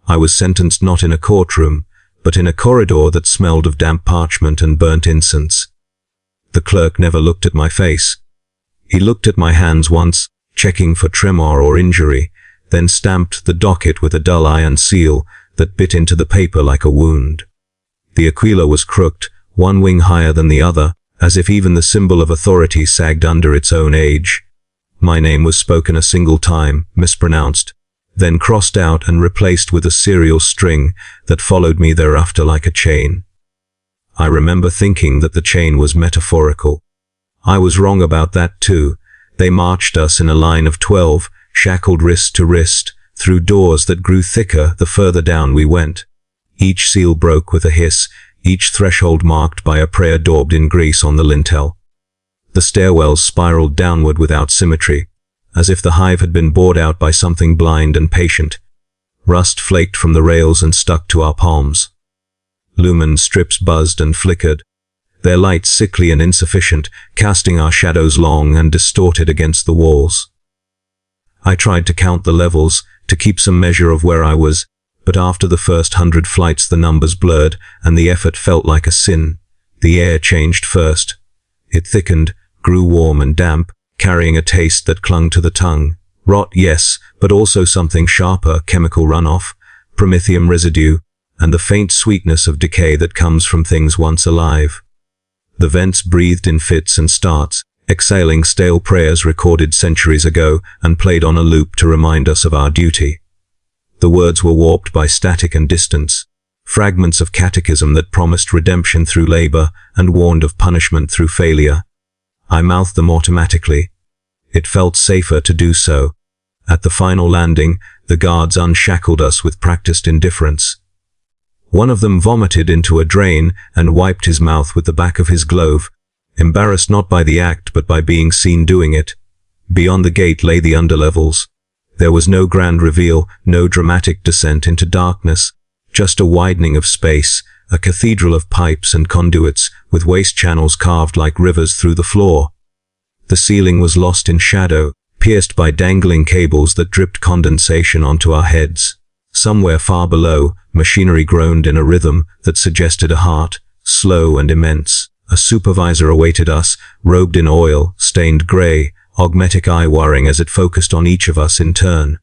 I was sentenced not in a courtroom, but in a corridor that smelled of damp parchment and burnt incense. The clerk never looked at my face. He looked at my hands once, checking for tremor or injury, then stamped the docket with a dull iron seal that bit into the paper like a wound. The aquila was crooked, one wing higher than the other, as if even the symbol of authority sagged under its own age. My name was spoken a single time, mispronounced, then crossed out and replaced with a serial string that followed me thereafter like a chain. I remember thinking that the chain was metaphorical. I was wrong about that too. They marched us in a line of 12, shackled wrist to wrist, through doors that grew thicker the further down we went. Each seal broke with a hiss, each threshold marked by a prayer daubed in grease on the lintel. The stairwells spiraled downward without symmetry, as if the hive had been bored out by something blind and patient. Rust flaked from the rails and stuck to our palms. Lumen strips buzzed and flickered, their light sickly and insufficient, casting our shadows long and distorted against the walls. I tried to count the levels, to keep some measure of where I was, but after the first 100 flights the numbers blurred, and the effort felt like a sin. The air changed first. It thickened, grew warm and damp, carrying a taste that clung to the tongue. Rot, yes, but also something sharper, chemical runoff, promethium residue, and the faint sweetness of decay that comes from things once alive. The vents breathed in fits and starts, exhaling stale prayers recorded centuries ago and played on a loop to remind us of our duty. The words were warped by static and distance, fragments of catechism that promised redemption through labor and warned of punishment through failure. I mouthed them automatically. It felt safer to do so. At the final landing, the guards unshackled us with practiced indifference. One of them vomited into a drain and wiped his mouth with the back of his glove, embarrassed not by the act but by being seen doing it. Beyond the gate lay the underlevels. There was no grand reveal, no dramatic descent into darkness, just a widening of space, a cathedral of pipes and conduits, with waste channels carved like rivers through the floor. The ceiling was lost in shadow, pierced by dangling cables that dripped condensation onto our heads. Somewhere far below, machinery groaned in a rhythm that suggested a heart, slow and immense. A supervisor awaited us, robed in oil, stained grey, augmetic eye wiring as it focused on each of us in turn.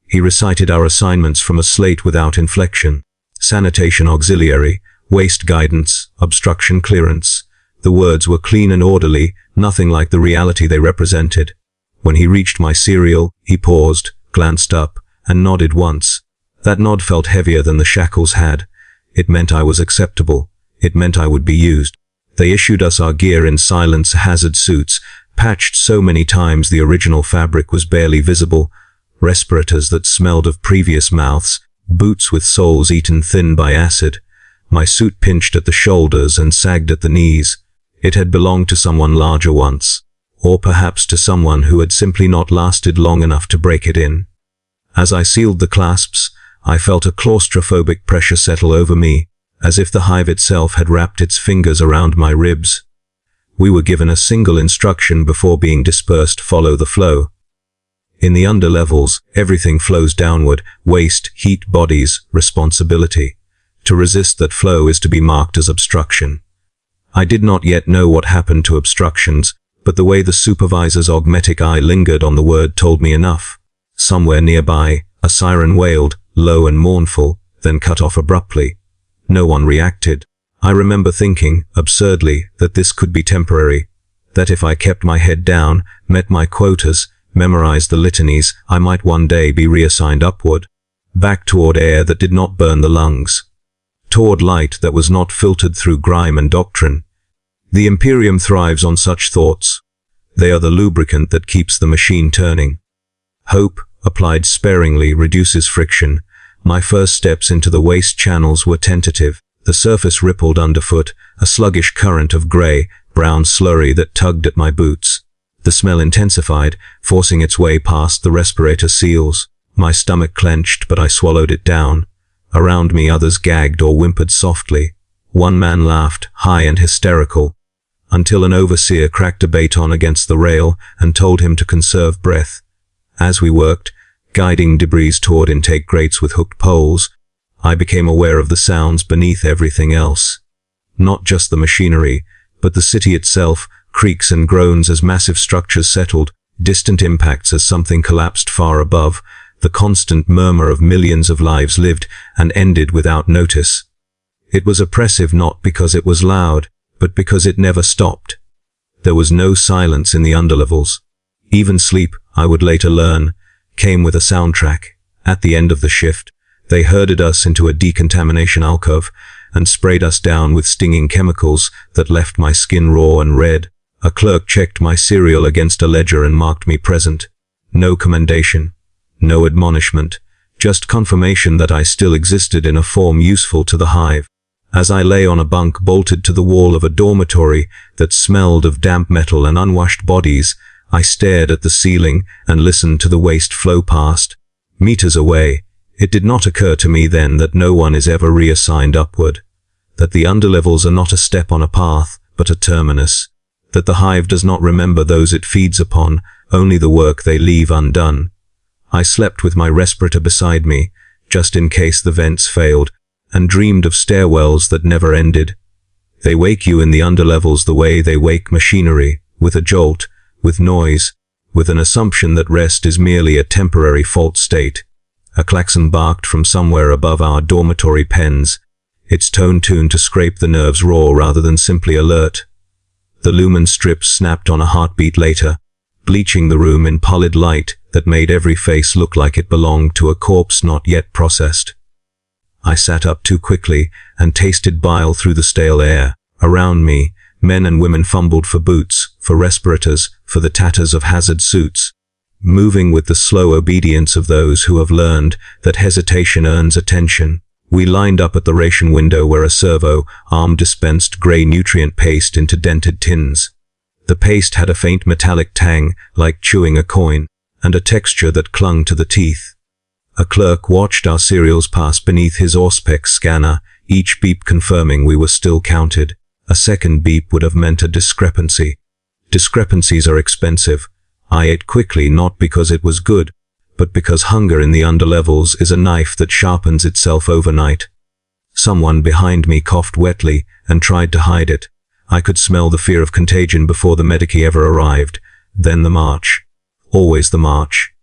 He recited our assignments from a slate without inflection. Sanitation auxiliary, waste guidance, obstruction clearance. The words were clean and orderly, nothing like the reality they represented. When he reached my serial, he paused, glanced up, and nodded once. That nod felt heavier than the shackles had. It meant I was acceptable. It meant I would be used. They issued us our gear in silence hazard suits, patched so many times the original fabric was barely visible, respirators that smelled of previous mouths, boots with soles eaten thin by acid. My suit pinched at the shoulders and sagged at the knees. It had belonged to someone larger once, or perhaps to someone who had simply not lasted long enough to break it in. As I sealed the clasps, I felt a claustrophobic pressure settle over me, as if the hive itself had wrapped its fingers around my ribs. We were given a single instruction before being dispersed: follow the flow. In the underlevels, everything flows downward: waste, heat, bodies, responsibility. To resist that flow is to be marked as obstruction. I did not yet know what happened to obstructions, but the way the supervisor's augmetic eye lingered on the word told me enough. Somewhere nearby, a siren wailed, low and mournful, then cut off abruptly. No one reacted. I remember thinking, absurdly, that this could be temporary, that if I kept my head down, met my quotas, memorized the litanies, I might one day be reassigned upward, back toward air that did not burn the lungs, toward light that was not filtered through grime and doctrine. The Imperium thrives on such thoughts. They are the lubricant that keeps the machine turning. Hope, applied sparingly, reduces friction. My first steps into the waste channels were tentative. The surface rippled underfoot, a sluggish current of grey, brown slurry that tugged at my boots. The smell intensified, forcing its way past the respirator seals. My stomach clenched, but I swallowed it down. Around me others gagged or whimpered softly. One man laughed, high and hysterical, until an overseer cracked a baton against the rail and told him to conserve breath. As we worked, guiding debris toward intake grates with hooked poles, I became aware of the sounds beneath everything else. Not just the machinery, but the city itself, creaks and groans as massive structures settled, distant impacts as something collapsed far above, the constant murmur of millions of lives lived and ended without notice. It was oppressive not because it was loud, but because it never stopped. There was no silence in the underlevels. Even sleep, I would later learn, came with a soundtrack. At the end of the shift, they herded us into a decontamination alcove and sprayed us down with stinging chemicals that left my skin raw and red. A clerk checked my serial against a ledger and marked me present. No commendation, no admonishment, just confirmation that I still existed in a form useful to the hive. As I lay on a bunk bolted to the wall of a dormitory that smelled of damp metal and unwashed bodies, I stared at the ceiling and listened to the waste flow past. Meters away, it did not occur to me then that no one is ever reassigned upward, that the underlevels are not a step on a path, but a terminus, that the hive does not remember those it feeds upon, only the work they leave undone. I slept with my respirator beside me, just in case the vents failed, and dreamed of stairwells that never ended. They wake you in the underlevels the way they wake machinery, with a jolt, with noise, with an assumption that rest is merely a temporary fault state. A klaxon barked from somewhere above our dormitory pens, its tone tuned to scrape the nerves raw rather than simply alert. The lumen strips snapped on a heartbeat later, bleaching the room in pallid light that made every face look like it belonged to a corpse not yet processed. I sat up too quickly and tasted bile through the stale air. Around me, men and women fumbled for boots, for respirators, for the tatters of hazard suits. Moving with the slow obedience of those who have learned that hesitation earns attention, we lined up at the ration window where a servo arm dispensed grey nutrient paste into dented tins. The paste had a faint metallic tang, like chewing a coin, and a texture that clung to the teeth. A clerk watched our cereals pass beneath his Auspex scanner, each beep confirming we were still counted. A second beep would have meant a discrepancy. Discrepancies are expensive. I ate quickly not because it was good, but because hunger in the underlevels is a knife that sharpens itself overnight. Someone behind me coughed wetly and tried to hide it. I could smell the fear of contagion before the medici ever arrived. Then the march. Always the march.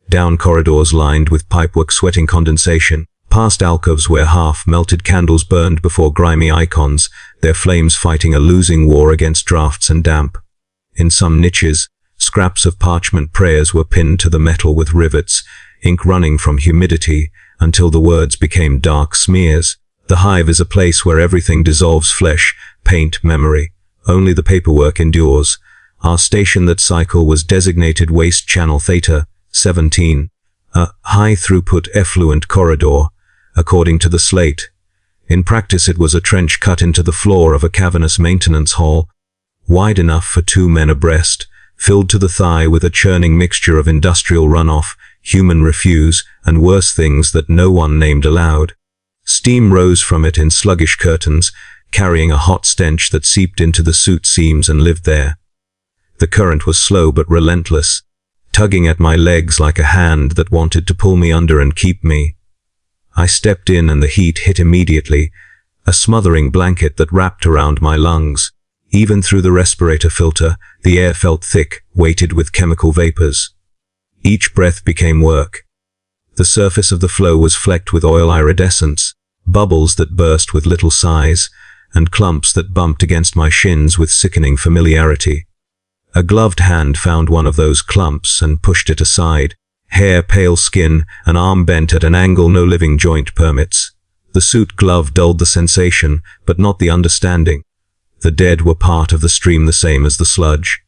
Down corridors lined with pipework sweating condensation, past alcoves where half-melted candles burned before grimy icons, their flames fighting a losing war against drafts and damp. In some niches, scraps of parchment prayers were pinned to the metal with rivets, ink running from humidity, until the words became dark smears. The hive is a place where everything dissolves flesh, paint, memory. Only the paperwork endures. Our station that cycle was designated Waste Channel Theta 17, a high-throughput effluent corridor, according to the slate. In practice it was a trench cut into the floor of a cavernous maintenance hall, wide enough for 2 men abreast, filled to the thigh with a churning mixture of industrial runoff, human refuse, and worse things that no one named aloud. Steam rose from it in sluggish curtains, carrying a hot stench that seeped into the suit seams and lived there. The current was slow but relentless, tugging at my legs like a hand that wanted to pull me under and keep me. I stepped in and the heat hit immediately, a smothering blanket that wrapped around my lungs. Even through the respirator filter, the air felt thick, weighted with chemical vapors. Each breath became work. The surface of the flow was flecked with oil iridescence, bubbles that burst with little sighs, and clumps that bumped against my shins with sickening familiarity. A gloved hand found one of those clumps and pushed it aside. Hair, pale skin, an arm bent at an angle no living joint permits. The suit glove dulled the sensation, but not the understanding. The dead were part of the stream the same as the sludge.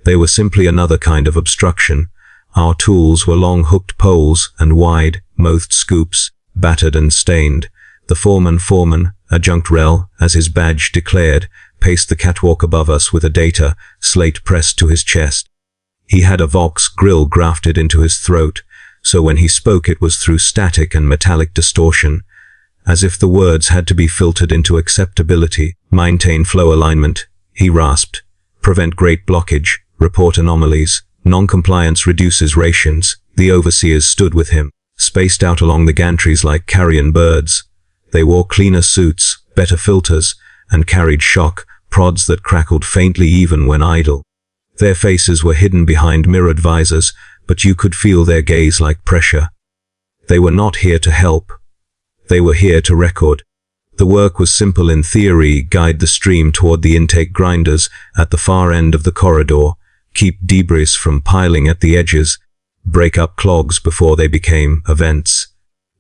They were simply another kind of obstruction. Our tools were long hooked poles and wide, mouthed scoops, battered and stained. The foreman, adjunct rel, as his badge declared, paced the catwalk above us with a data slate pressed to his chest. He had a Vox grill grafted into his throat, so when he spoke it was through static and metallic distortion, as if the words had to be filtered into acceptability. Maintain flow alignment, he rasped. Prevent great blockage, report anomalies. Non-compliance reduces rations. The overseers stood with him, spaced out along the gantries like carrion birds. They wore cleaner suits, better filters, and carried shock prods that crackled faintly even when idle. Their faces were hidden behind mirrored visors, but you could feel their gaze like pressure. They were not here to help. They were here to record. The work was simple in theory: guide the stream toward the intake grinders at the far end of the corridor, keep debris from piling at the edges, break up clogs before they became events.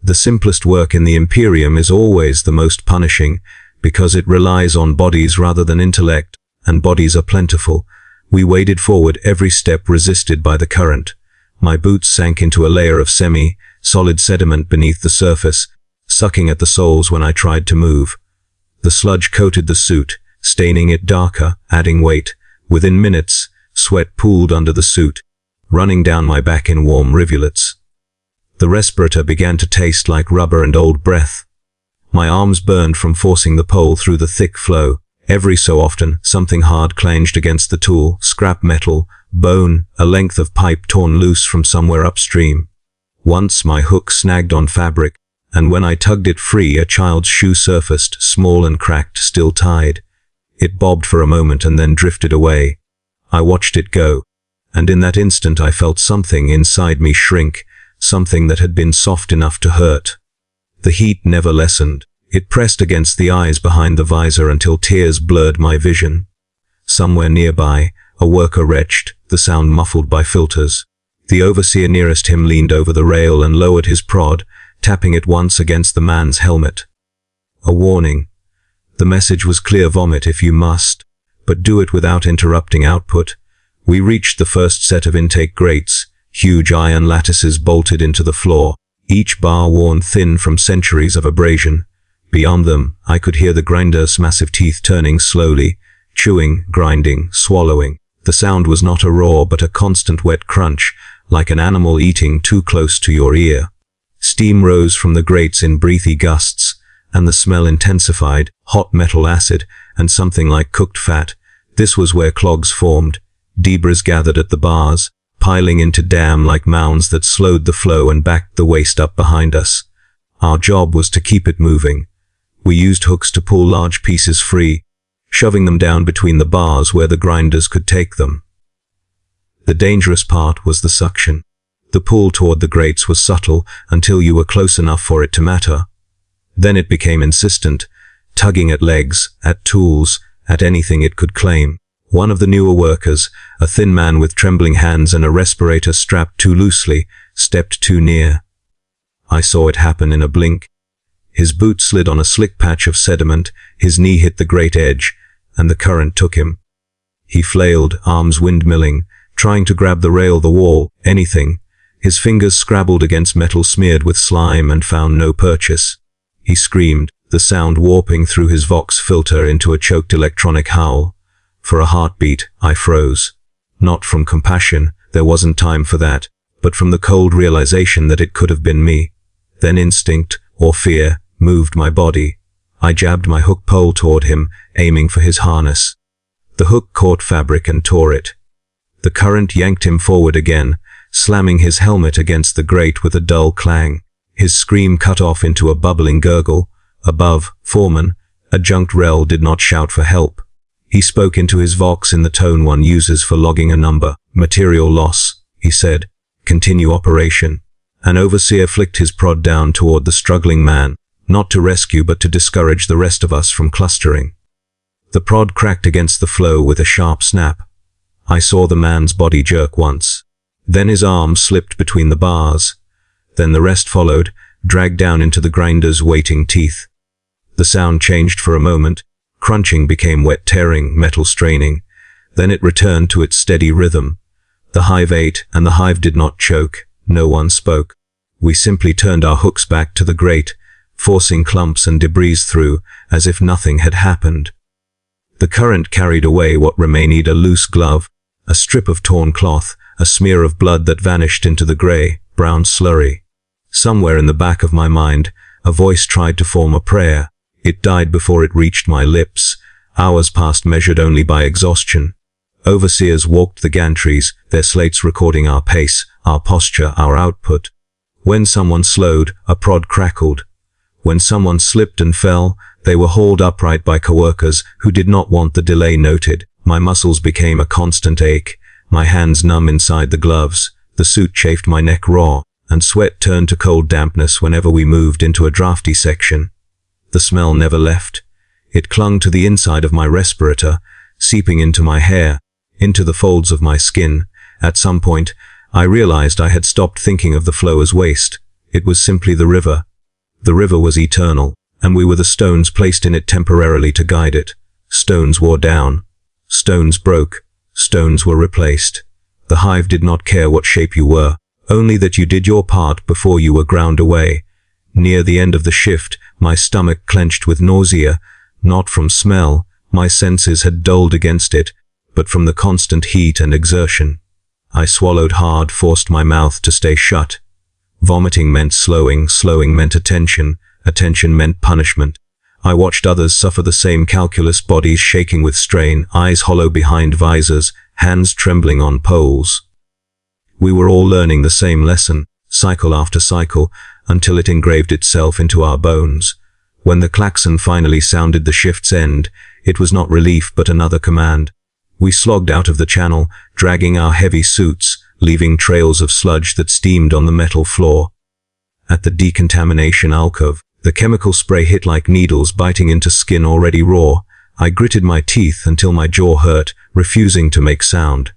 The simplest work in the Imperium is always the most punishing, because it relies on bodies rather than intellect, and bodies are plentiful. We waded forward, every step resisted by the current. My boots sank into a layer of semi-solid sediment beneath the surface, sucking at the soles when I tried to move. The sludge coated the suit, staining it darker, adding weight. Within minutes, sweat pooled under the suit, running down my back in warm rivulets. The respirator began to taste like rubber and old breath. My arms burned from forcing the pole through the thick flow. Every so often, something hard clanged against the tool: scrap metal, bone, a length of pipe torn loose from somewhere upstream. Once my hook snagged on fabric, and when I tugged it free, a child's shoe surfaced, small and cracked, still tied. It bobbed for a moment and then drifted away. I watched it go, and in that instant I felt something inside me shrink, something that had been soft enough to hurt. The heat never lessened. It pressed against the eyes behind the visor until tears blurred my vision. Somewhere nearby, a worker retched, the sound muffled by filters. The overseer nearest him leaned over the rail and lowered his prod, tapping it once against the man's helmet. A warning. The message was clear: vomit if you must, but do it without interrupting output. We reached the first set of intake grates, huge iron lattices bolted into the floor, each bar worn thin from centuries of abrasion. Beyond them, I could hear the grinder's massive teeth turning slowly, chewing, grinding, swallowing. The sound was not a roar but a constant wet crunch, like an animal eating too close to your ear. Steam rose from the grates in breathy gusts, and the smell intensified: hot metal, acid, and something like cooked fat. This was where clogs formed. Debris gathered at the bars, piling into dam-like mounds that slowed the flow and backed the waste up behind us. Our job was to keep it moving. We used hooks to pull large pieces free, shoving them down between the bars where the grinders could take them. The dangerous part was the suction. The pull toward the grates was subtle until you were close enough for it to matter. Then it became insistent, tugging at legs, at tools, at anything it could claim. One of the newer workers, a thin man with trembling hands and a respirator strapped too loosely, stepped too near. I saw it happen in a blink. His boot slid on a slick patch of sediment, his knee hit the grate edge, and the current took him. He flailed, arms windmilling, trying to grab the rail, the wall, anything. His fingers scrabbled against metal smeared with slime and found no purchase. He screamed, the sound warping through his Vox filter into a choked electronic howl. For a heartbeat, I froze. Not from compassion, there wasn't time for that, but from the cold realization that it could have been me. Then instinct, or fear, moved my body. I jabbed my hook pole toward him, aiming for his harness. The hook caught fabric and tore it. The current yanked him forward again, slamming his helmet against the grate with a dull clang. His scream cut off into a bubbling gurgle. Above, foreman, adjunct Rel, did not shout for help. He spoke into his Vox in the tone one uses for logging a number. Material loss, he said. Continue operation. An overseer flicked his prod down toward the struggling man, not to rescue but to discourage the rest of us from clustering. The prod cracked against the flow with a sharp snap. I saw the man's body jerk once. Then his arm slipped between the bars. Then the rest followed, dragged down into the grinder's waiting teeth. The sound changed for a moment. Crunching became wet tearing, metal straining. Then it returned to its steady rhythm. The hive ate, and the hive did not choke. No one spoke. We simply turned our hooks back to the grate, forcing clumps and debris through, as if nothing had happened. The current carried away what remained: a loose glove, a strip of torn cloth, a smear of blood that vanished into the grey, brown slurry. Somewhere in the back of my mind, a voice tried to form a prayer. It died before it reached my lips. Hours passed, measured only by exhaustion. Overseers walked the gantries, their slates recording our pace, our posture, our output. When someone slowed, a prod crackled. When someone slipped and fell, they were hauled upright by coworkers who did not want the delay noted. My muscles became a constant ache, my hands numb inside the gloves, the suit chafed my neck raw, and sweat turned to cold dampness whenever we moved into a drafty section. The smell never left. It clung to the inside of my respirator, seeping into my hair, into the folds of my skin. At some point, I realized I had stopped thinking of the flow as waste. It was simply the river. The river was eternal, and we were the stones placed in it temporarily to guide it. Stones wore down. Stones broke. Stones were replaced. The hive did not care what shape you were, only that you did your part before you were ground away. Near the end of the shift, my stomach clenched with nausea, not from smell, my senses had dulled against it, but from the constant heat and exertion. I swallowed hard, forced my mouth to stay shut. Vomiting meant slowing, slowing meant attention, attention meant punishment. I watched others suffer the same calculus, bodies shaking with strain, eyes hollow behind visors, hands trembling on poles. We were all learning the same lesson, cycle after cycle, until it engraved itself into our bones. When the klaxon finally sounded the shift's end, it was not relief but another command. We slogged out of the channel, dragging our heavy suits, leaving trails of sludge that steamed on the metal floor. At the decontamination alcove, the chemical spray hit like needles biting into skin already raw. I gritted my teeth until my jaw hurt, refusing to make sound.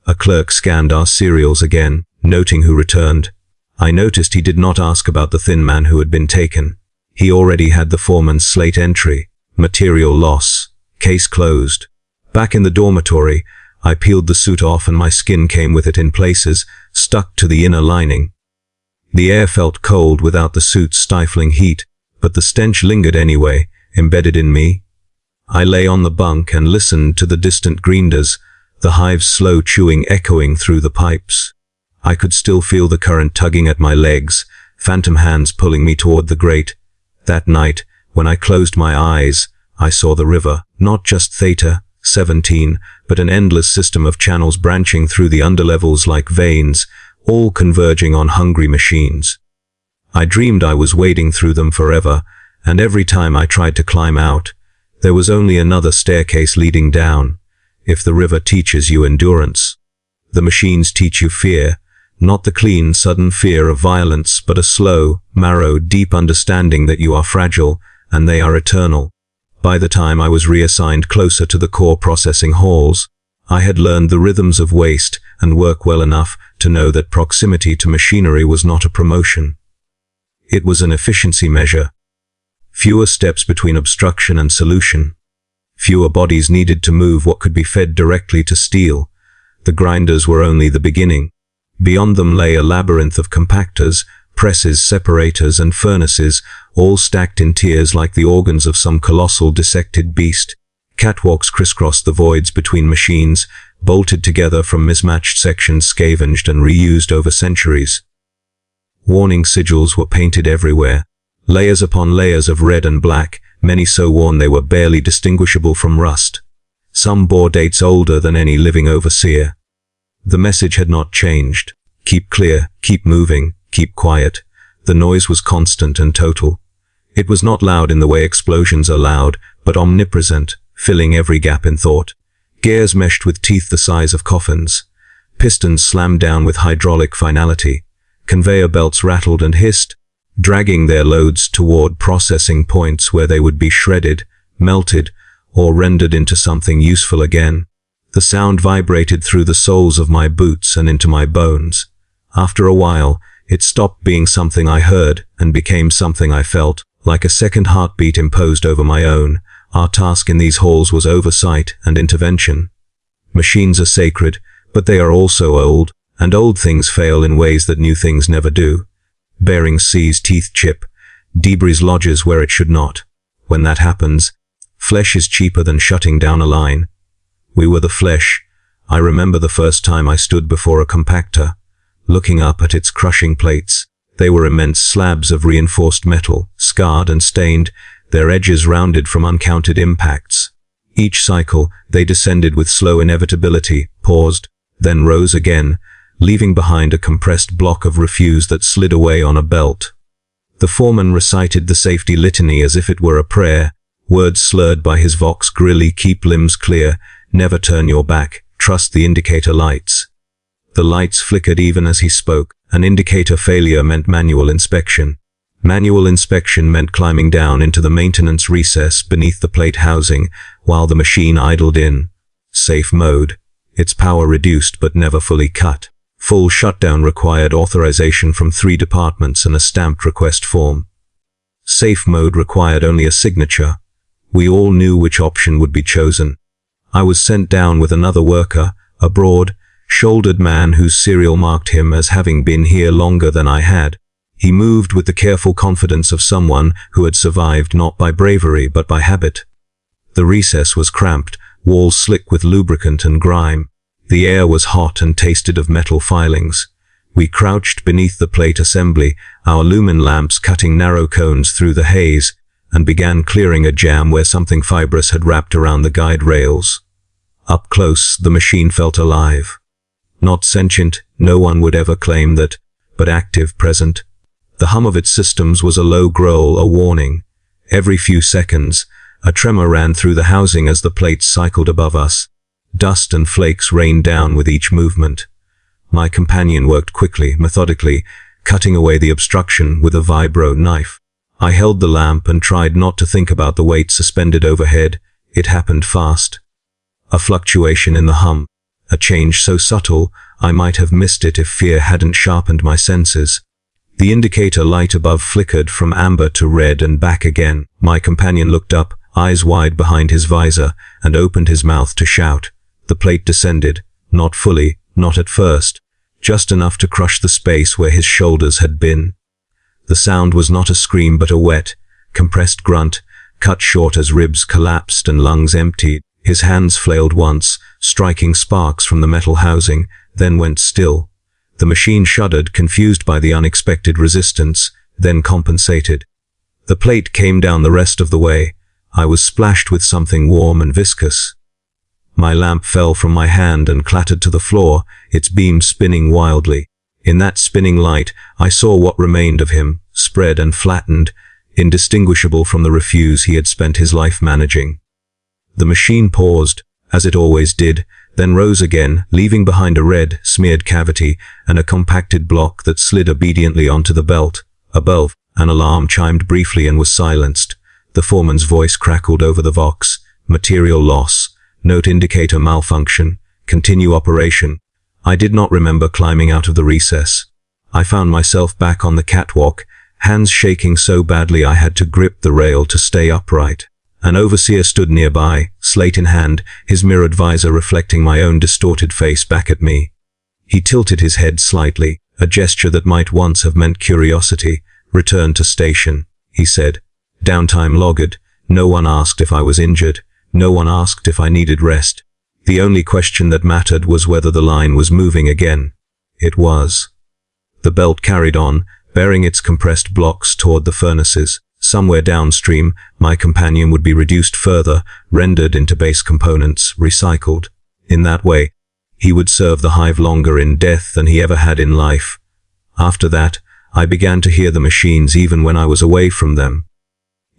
A clerk scanned our serials again, noting who returned. I noticed he did not ask about the thin man who had been taken. He already had the foreman's slate entry. Material loss. Case closed. Back in the dormitory, I peeled the suit off and my skin came with it in places, stuck to the inner lining. The air felt cold without the suit's stifling heat, but the stench lingered anyway, embedded in me. I lay on the bunk and listened to the distant grinders, the hive's slow chewing echoing through the pipes. I could still feel the current tugging at my legs, phantom hands pulling me toward the grate. That night, when I closed my eyes, I saw the river, not just Theta, 17, but an endless system of channels branching through the underlevels like veins, all converging on hungry machines. I dreamed I was wading through them forever, and every time I tried to climb out, there was only another staircase leading down. If the river teaches you endurance, the machines teach you fear, not the clean, sudden fear of violence, but a slow, marrow, deep understanding that you are fragile, and they are eternal. By the time I was reassigned closer to the core processing halls, I had learned the rhythms of waste and work well enough to know that proximity to machinery was not a promotion. It was an efficiency measure. Fewer steps between obstruction and solution. Fewer bodies needed to move what could be fed directly to steel. The grinders were only the beginning. Beyond them lay a labyrinth of compactors, presses, separators, and furnaces, all stacked in tiers like the organs of some colossal dissected beast. Catwalks crisscrossed the voids between machines, bolted together from mismatched sections scavenged and reused over centuries. Warning sigils were painted everywhere, layers upon layers of red and black, many so worn they were barely distinguishable from rust. Some bore dates older than any living overseer. The message had not changed. Keep clear, keep moving, keep quiet. The noise was constant and total. It was not loud in the way explosions are loud, but omnipresent, filling every gap in thought. Gears meshed with teeth the size of coffins. Pistons slammed down with hydraulic finality. Conveyor belts rattled and hissed, dragging their loads toward processing points where they would be shredded, melted, or rendered into something useful again. The sound vibrated through the soles of my boots and into my bones. After a while, it stopped being something I heard and became something I felt, like a second heartbeat imposed over my own. Our task in these halls was oversight and intervention. Machines are sacred, but they are also old, and old things fail in ways that new things never do. Bearings seize, teeth chip, debris lodges where it should not. When that happens, flesh is cheaper than shutting down a line. We were the flesh. I remember the first time I stood before a compactor, looking up at its crushing plates. They were immense slabs of reinforced metal, scarred and stained, their edges rounded from uncounted impacts. Each cycle, they descended with slow inevitability, paused, then rose again, leaving behind a compressed block of refuse that slid away on a belt. The foreman recited the safety litany as if it were a prayer, words slurred by his vox grilli: keep limbs clear, never turn your back, trust the indicator lights. The lights flickered even as he spoke. An indicator failure meant manual inspection. Manual inspection meant climbing down into the maintenance recess beneath the plate housing while the machine idled in safe mode, its power reduced but never fully cut. Full shutdown required authorization from 3 departments and a stamped request form. Safe mode required only a signature. We all knew which option would be chosen. I was sent down with another worker, a broad-shouldered man whose serial marked him as having been here longer than I had. He moved with the careful confidence of someone who had survived not by bravery but by habit. The recess was cramped, walls slick with lubricant and grime. The air was hot and tasted of metal filings. We crouched beneath the plate assembly, our lumen lamps cutting narrow cones through the haze, and began clearing a jam where something fibrous had wrapped around the guide rails. Up close, the machine felt alive. Not sentient, no one would ever claim that, but active, present. The hum of its systems was a low growl, a warning. Every few seconds, a tremor ran through the housing as the plates cycled above us. Dust and flakes rained down with each movement. My companion worked quickly, methodically, cutting away the obstruction with a vibro knife. I held the lamp and tried not to think about the weight suspended overhead. It happened fast. A fluctuation in the hum, a change so subtle I might have missed it if fear hadn't sharpened my senses. The indicator light above flickered from amber to red and back again. My companion looked up, eyes wide behind his visor, and opened his mouth to shout. The plate descended, not fully, not at first, just enough to crush the space where his shoulders had been. The sound was not a scream but a wet, compressed grunt, cut short as ribs collapsed and lungs emptied. His hands flailed once, striking sparks from the metal housing, then went still. The machine shuddered, confused by the unexpected resistance, then compensated. The plate came down the rest of the way. I was splashed with something warm and viscous. My lamp fell from my hand and clattered to the floor, its beam spinning wildly. In that spinning light, I saw what remained of him, spread and flattened, indistinguishable from the refuse he had spent his life managing. The machine paused, as it always did, then rose again, leaving behind a red, smeared cavity and a compacted block that slid obediently onto the belt. Above, an alarm chimed briefly and was silenced. The foreman's voice crackled over the vox. Material loss. Note indicator malfunction. Continue operation. I did not remember climbing out of the recess. I found myself back on the catwalk, hands shaking so badly I had to grip the rail to stay upright. An overseer stood nearby, slate in hand, his mirrored visor reflecting my own distorted face back at me. He tilted his head slightly, a gesture that might once have meant curiosity. Return to station, he said. Downtime logged. No one asked if I was injured. No one asked if I needed rest. The only question that mattered was whether the line was moving again. It was. The belt carried on, bearing its compressed blocks toward the furnaces. Somewhere downstream, my companion would be reduced further, rendered into base components, recycled. In that way, he would serve the Hive longer in death than he ever had in life. After that, I began to hear the machines even when I was away from them.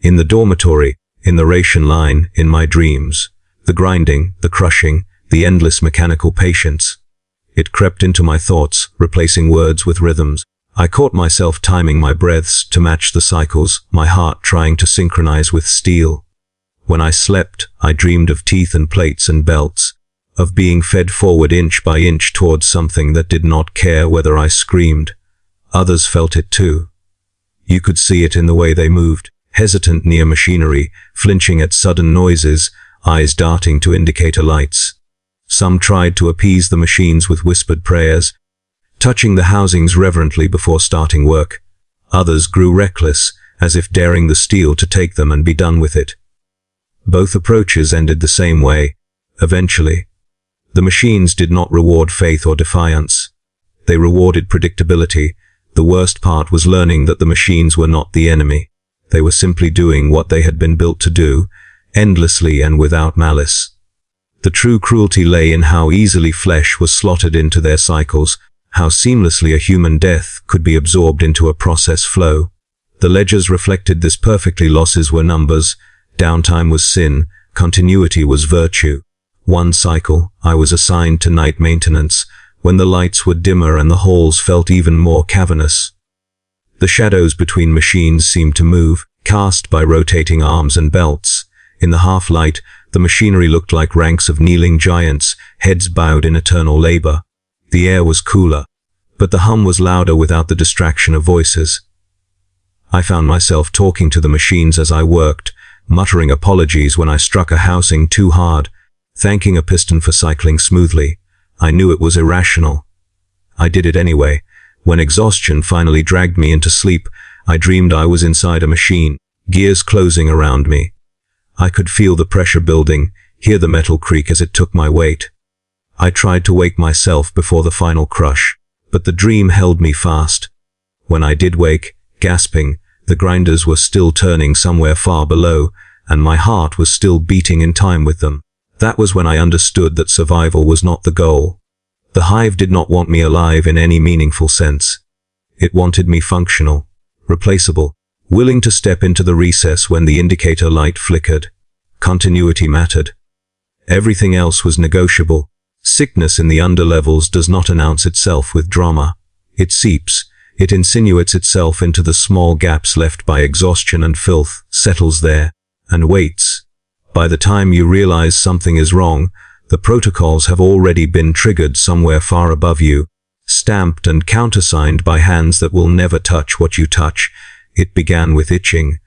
In the dormitory, in the ration line, in my dreams. The grinding, the crushing, the endless mechanical patience. It crept into my thoughts, replacing words with rhythms. I caught myself timing my breaths to match the cycles, my heart trying to synchronize with steel. When I slept, I dreamed of teeth and plates and belts, of being fed forward inch by inch towards something that did not care whether I screamed. Others felt it too. You could see it in the way they moved, hesitant near machinery, flinching at sudden noises, eyes darting to indicator lights. Some tried to appease the machines with whispered prayers, touching the housings reverently before starting work. Others grew reckless, as if daring the steel to take them and be done with it. Both approaches ended the same way, eventually. The machines did not reward faith or defiance. They rewarded predictability. The worst part was learning that the machines were not the enemy. They were simply doing what they had been built to do, endlessly and without malice. The true cruelty lay in how easily flesh was slotted into their cycles, how seamlessly a human death could be absorbed into a process flow. The ledgers reflected this perfectly. Losses were numbers, downtime was sin, continuity was virtue. One cycle, I was assigned to night maintenance, when the lights were dimmer and the halls felt even more cavernous. The shadows between machines seemed to move, cast by rotating arms and belts. In the half-light, the machinery looked like ranks of kneeling giants, heads bowed in eternal labor. The air was cooler, but the hum was louder without the distraction of voices. I found myself talking to the machines as I worked, muttering apologies when I struck a housing too hard, thanking a piston for cycling smoothly. I knew it was irrational. I did it anyway. When exhaustion finally dragged me into sleep, I dreamed I was inside a machine, gears closing around me. I could feel the pressure building, hear the metal creak as it took my weight. I tried to wake myself before the final crush, but the dream held me fast. When I did wake, gasping, the grinders were still turning somewhere far below, and my heart was still beating in time with them. That was when I understood that survival was not the goal. The Hive did not want me alive in any meaningful sense. It wanted me functional, replaceable, willing to step into the recess when the indicator light flickered. Continuity mattered. Everything else was negotiable. Sickness in the underlevels does not announce itself with drama. It seeps. It insinuates itself into the small gaps left by exhaustion and filth, settles there, and waits. By the time you realize something is wrong, the protocols have already been triggered somewhere far above you, stamped and countersigned by hands that will never touch what you touch. It began with itching,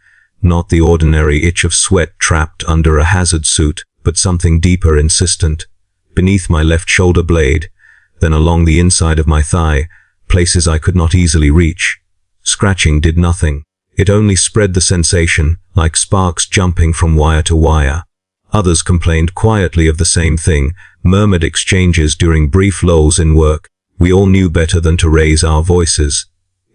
not the ordinary itch of sweat trapped under a hazard suit, but something deeper, insistent. Beneath my left shoulder blade, then along the inside of my thigh, places I could not easily reach. Scratching did nothing. It only spread the sensation, like sparks jumping from wire to wire. Others complained quietly of the same thing, murmured exchanges during brief lulls in work. We all knew better than to raise our voices.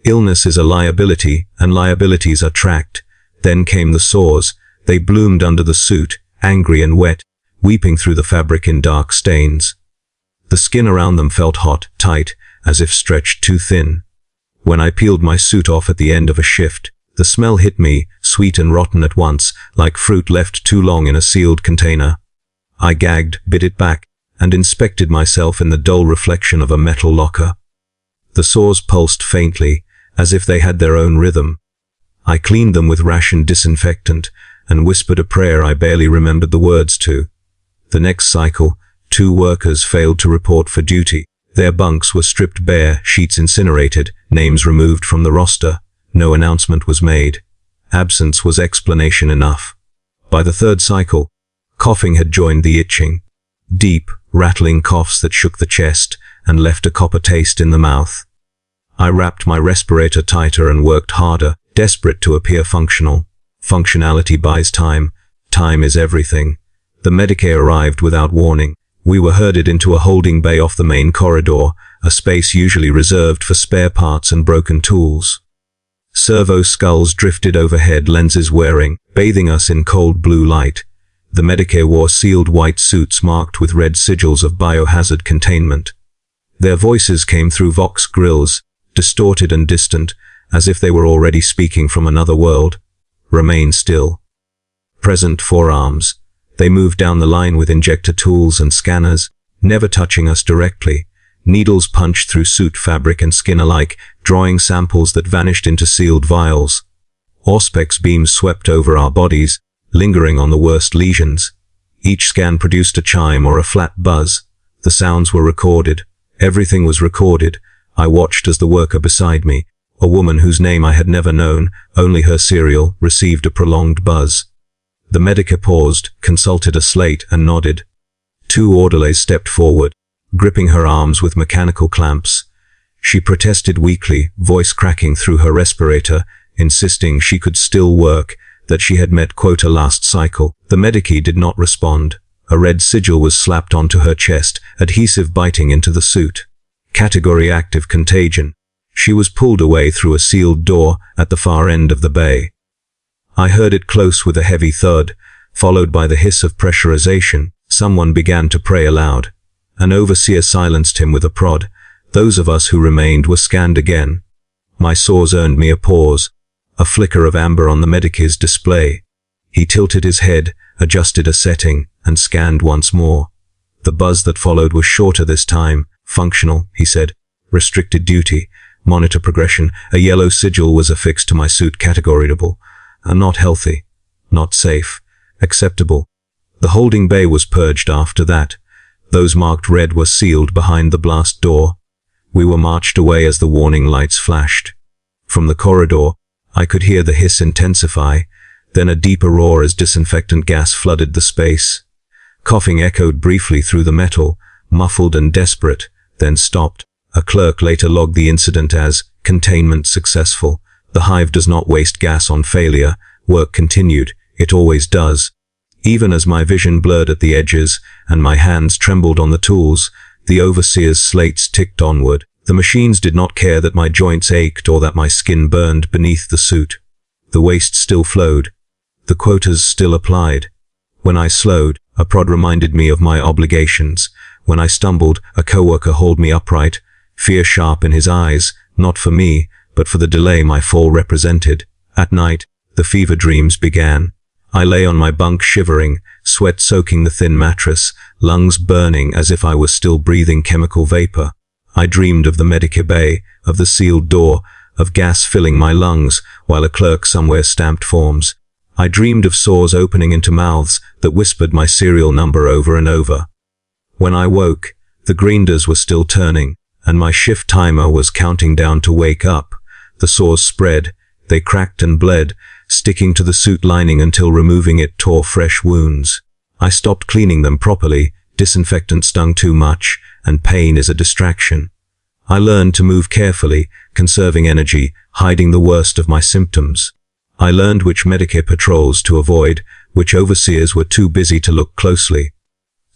Illness is a liability, and liabilities are tracked. Then came the sores. They bloomed under the suit, angry and wet, weeping through the fabric in dark stains. The skin around them felt hot, tight, as if stretched too thin. When I peeled my suit off at the end of a shift, the smell hit me, sweet and rotten at once, like fruit left too long in a sealed container. I gagged, bit it back, and inspected myself in the dull reflection of a metal locker. The sores pulsed faintly, as if they had their own rhythm. I cleaned them with rationed disinfectant, and whispered a prayer I barely remembered the words to. The next cycle, 2 workers failed to report for duty. Their bunks were stripped bare, sheets incinerated, names removed from the roster. No announcement was made. Absence was explanation enough. By the 3rd cycle, coughing had joined the itching. Deep, rattling coughs that shook the chest and left a copper taste in the mouth. I wrapped my respirator tighter and worked harder, desperate to appear functional. Functionality buys time. Time is everything. The Medicae arrived without warning. We were herded into a holding bay off the main corridor, a space usually reserved for spare parts and broken tools. Servo skulls drifted overhead, lenses wearing, bathing us in cold blue light. The Medicae wore sealed white suits marked with red sigils of biohazard containment. Their voices came through vox grills, distorted and distant, as if they were already speaking from another world. Remain still. Present forearms. They moved down the line with injector tools and scanners, never touching us directly. Needles punched through suit fabric and skin alike, drawing samples that vanished into sealed vials. Auspex beams swept over our bodies, lingering on the worst lesions. Each scan produced a chime or a flat buzz. The sounds were recorded. Everything was recorded. I watched as the worker beside me, a woman whose name I had never known, only her serial, received a prolonged buzz. The Medica paused, consulted a slate, and nodded. 2 orderlies stepped forward, gripping her arms with mechanical clamps. She protested weakly, voice cracking through her respirator, insisting she could still work, that she had met quota last cycle. The Medicae did not respond. A red sigil was slapped onto her chest, adhesive biting into the suit. Category active contagion. She was pulled away through a sealed door at the far end of the bay. I heard it close with a heavy thud, followed by the hiss of pressurization. Someone began to pray aloud. An overseer silenced him with a prod. Those of us who remained were scanned again. My sores earned me a pause, a flicker of amber on the medic's display. He tilted his head, adjusted a setting, and scanned once more. The buzz that followed was shorter this time. Functional, he said. Restricted duty. Monitor progression. A yellow sigil was affixed to my suit, categorizable. Not healthy. Not safe. Acceptable. The holding bay was purged after that. Those marked red were sealed behind the blast door. We were marched away as the warning lights flashed. From the corridor, I could hear the hiss intensify, then a deeper roar as disinfectant gas flooded the space. Coughing echoed briefly through the metal, muffled and desperate, then stopped. A clerk later logged the incident as containment successful. The hive does not waste gas on failure. Work continued. It always does. Even as my vision blurred at the edges and my hands trembled on the tools, the overseer's slates ticked onward. The machines did not care that my joints ached or that my skin burned beneath the suit. The waste still flowed. The quotas still applied. When I slowed, a prod reminded me of my obligations. When I stumbled, a coworker hauled me upright, fear sharp in his eyes, not for me, but for the delay my fall represented. At night, the fever dreams began. I lay on my bunk shivering, sweat soaking the thin mattress, lungs burning as if I was still breathing chemical vapor. I dreamed of the medic bay, of the sealed door, of gas filling my lungs, while a clerk somewhere stamped forms. I dreamed of sores opening into mouths that whispered my serial number over and over. When I woke, the grinders were still turning, and my shift timer was counting down to wake up. The sores spread, they cracked and bled, sticking to the suit lining until removing it tore fresh wounds. I stopped cleaning them properly, disinfectant stung too much, and pain is a distraction. I learned to move carefully, conserving energy, hiding the worst of my symptoms. I learned which Medicare patrols to avoid, which overseers were too busy to look closely.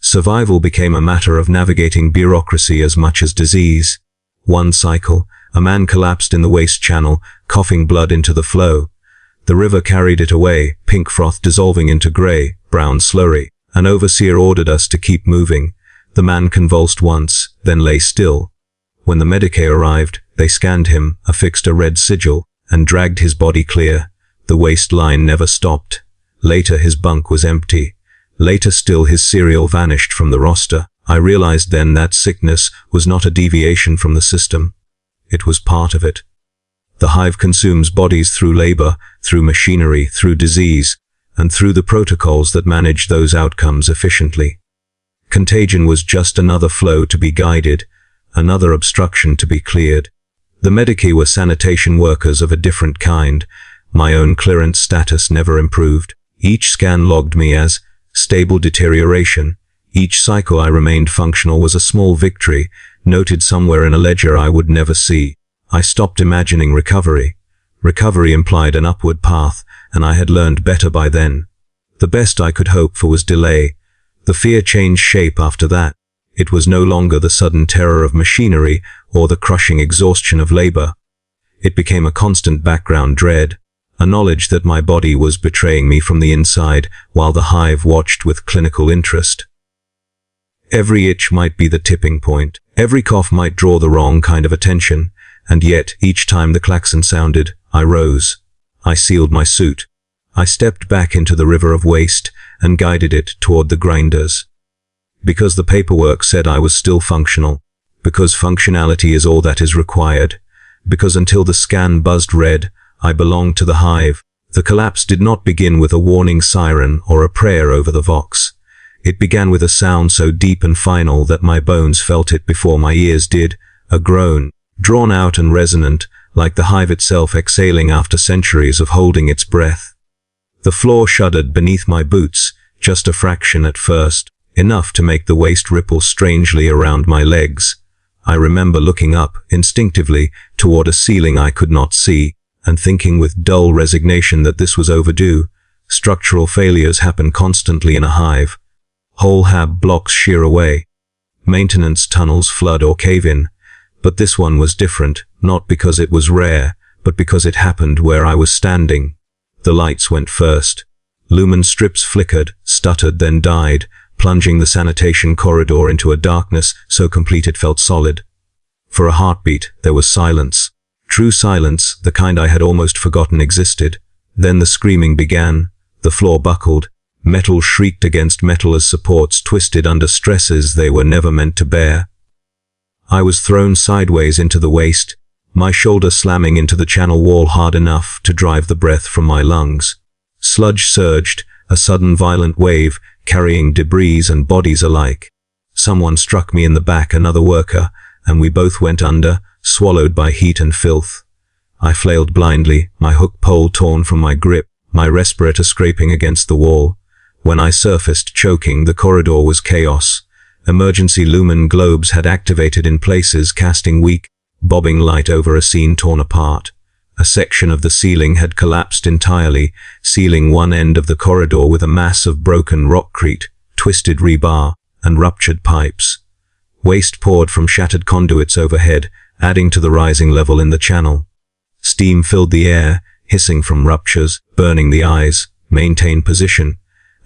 Survival became a matter of navigating bureaucracy as much as disease. One cycle, a man collapsed in the waste channel, coughing blood into the flow. The river carried it away, pink froth dissolving into grey, brown slurry. An overseer ordered us to keep moving. The man convulsed once, then lay still. When the Medicare arrived, they scanned him, affixed a red sigil, and dragged his body clear. The waste line never stopped. Later his bunk was empty. Later still his serial vanished from the roster. I realized then that sickness was not a deviation from the system. It was part of it. The hive consumes bodies through labor, through machinery, through disease, and through the protocols that manage those outcomes efficiently. Contagion was just another flow to be guided, another obstruction to be cleared. The medici were sanitation workers of a different kind. My own clearance status never improved. Each scan logged me as stable deterioration. Each cycle I remained functional was a small victory, noted somewhere in a ledger I would never see. I stopped imagining recovery. Recovery implied an upward path, and I had learned better by then. The best I could hope for was delay. The fear changed shape after that. It was no longer the sudden terror of machinery or the crushing exhaustion of labor. It became a constant background dread, a knowledge that my body was betraying me from the inside while the hive watched with clinical interest. Every itch might be the tipping point. Every cough might draw the wrong kind of attention, and yet each time the klaxon sounded, I rose. I sealed my suit. I stepped back into the river of waste and guided it toward the grinders. Because the paperwork said I was still functional. Because functionality is all that is required. Because until the scan buzzed red, I belonged to the hive. The collapse did not begin with a warning siren or a prayer over the vox. It began with a sound so deep and final that my bones felt it before my ears did, a groan, drawn out and resonant, like the hive itself exhaling after centuries of holding its breath. The floor shuddered beneath my boots, just a fraction at first, enough to make the waste ripple strangely around my legs. I remember looking up, instinctively, toward a ceiling I could not see, and thinking with dull resignation that this was overdue. Structural failures happen constantly in a hive. Whole hab blocks shear away. Maintenance tunnels flood or cave in. But this one was different, not because it was rare, but because it happened where I was standing. The lights went first. Lumen strips flickered, stuttered, then died, plunging the sanitation corridor into a darkness so complete it felt solid. For a heartbeat, there was silence. True silence, the kind I had almost forgotten existed. Then the screaming began. The floor buckled. Metal shrieked against metal as supports twisted under stresses they were never meant to bear. I was thrown sideways into the waste, my shoulder slamming into the channel wall hard enough to drive the breath from my lungs. Sludge surged, a sudden violent wave, carrying debris and bodies alike. Someone struck me in the back, another worker, and we both went under, swallowed by heat and filth. I flailed blindly, my hook pole torn from my grip, my respirator scraping against the wall. When I surfaced, choking, the corridor was chaos. Emergency lumen globes had activated in places, casting weak, bobbing light over a scene torn apart. A section of the ceiling had collapsed entirely, sealing one end of the corridor with a mass of broken rockcrete, twisted rebar, and ruptured pipes. Waste poured from shattered conduits overhead, adding to the rising level in the channel. Steam filled the air, hissing from ruptures, burning the eyes. Maintain position.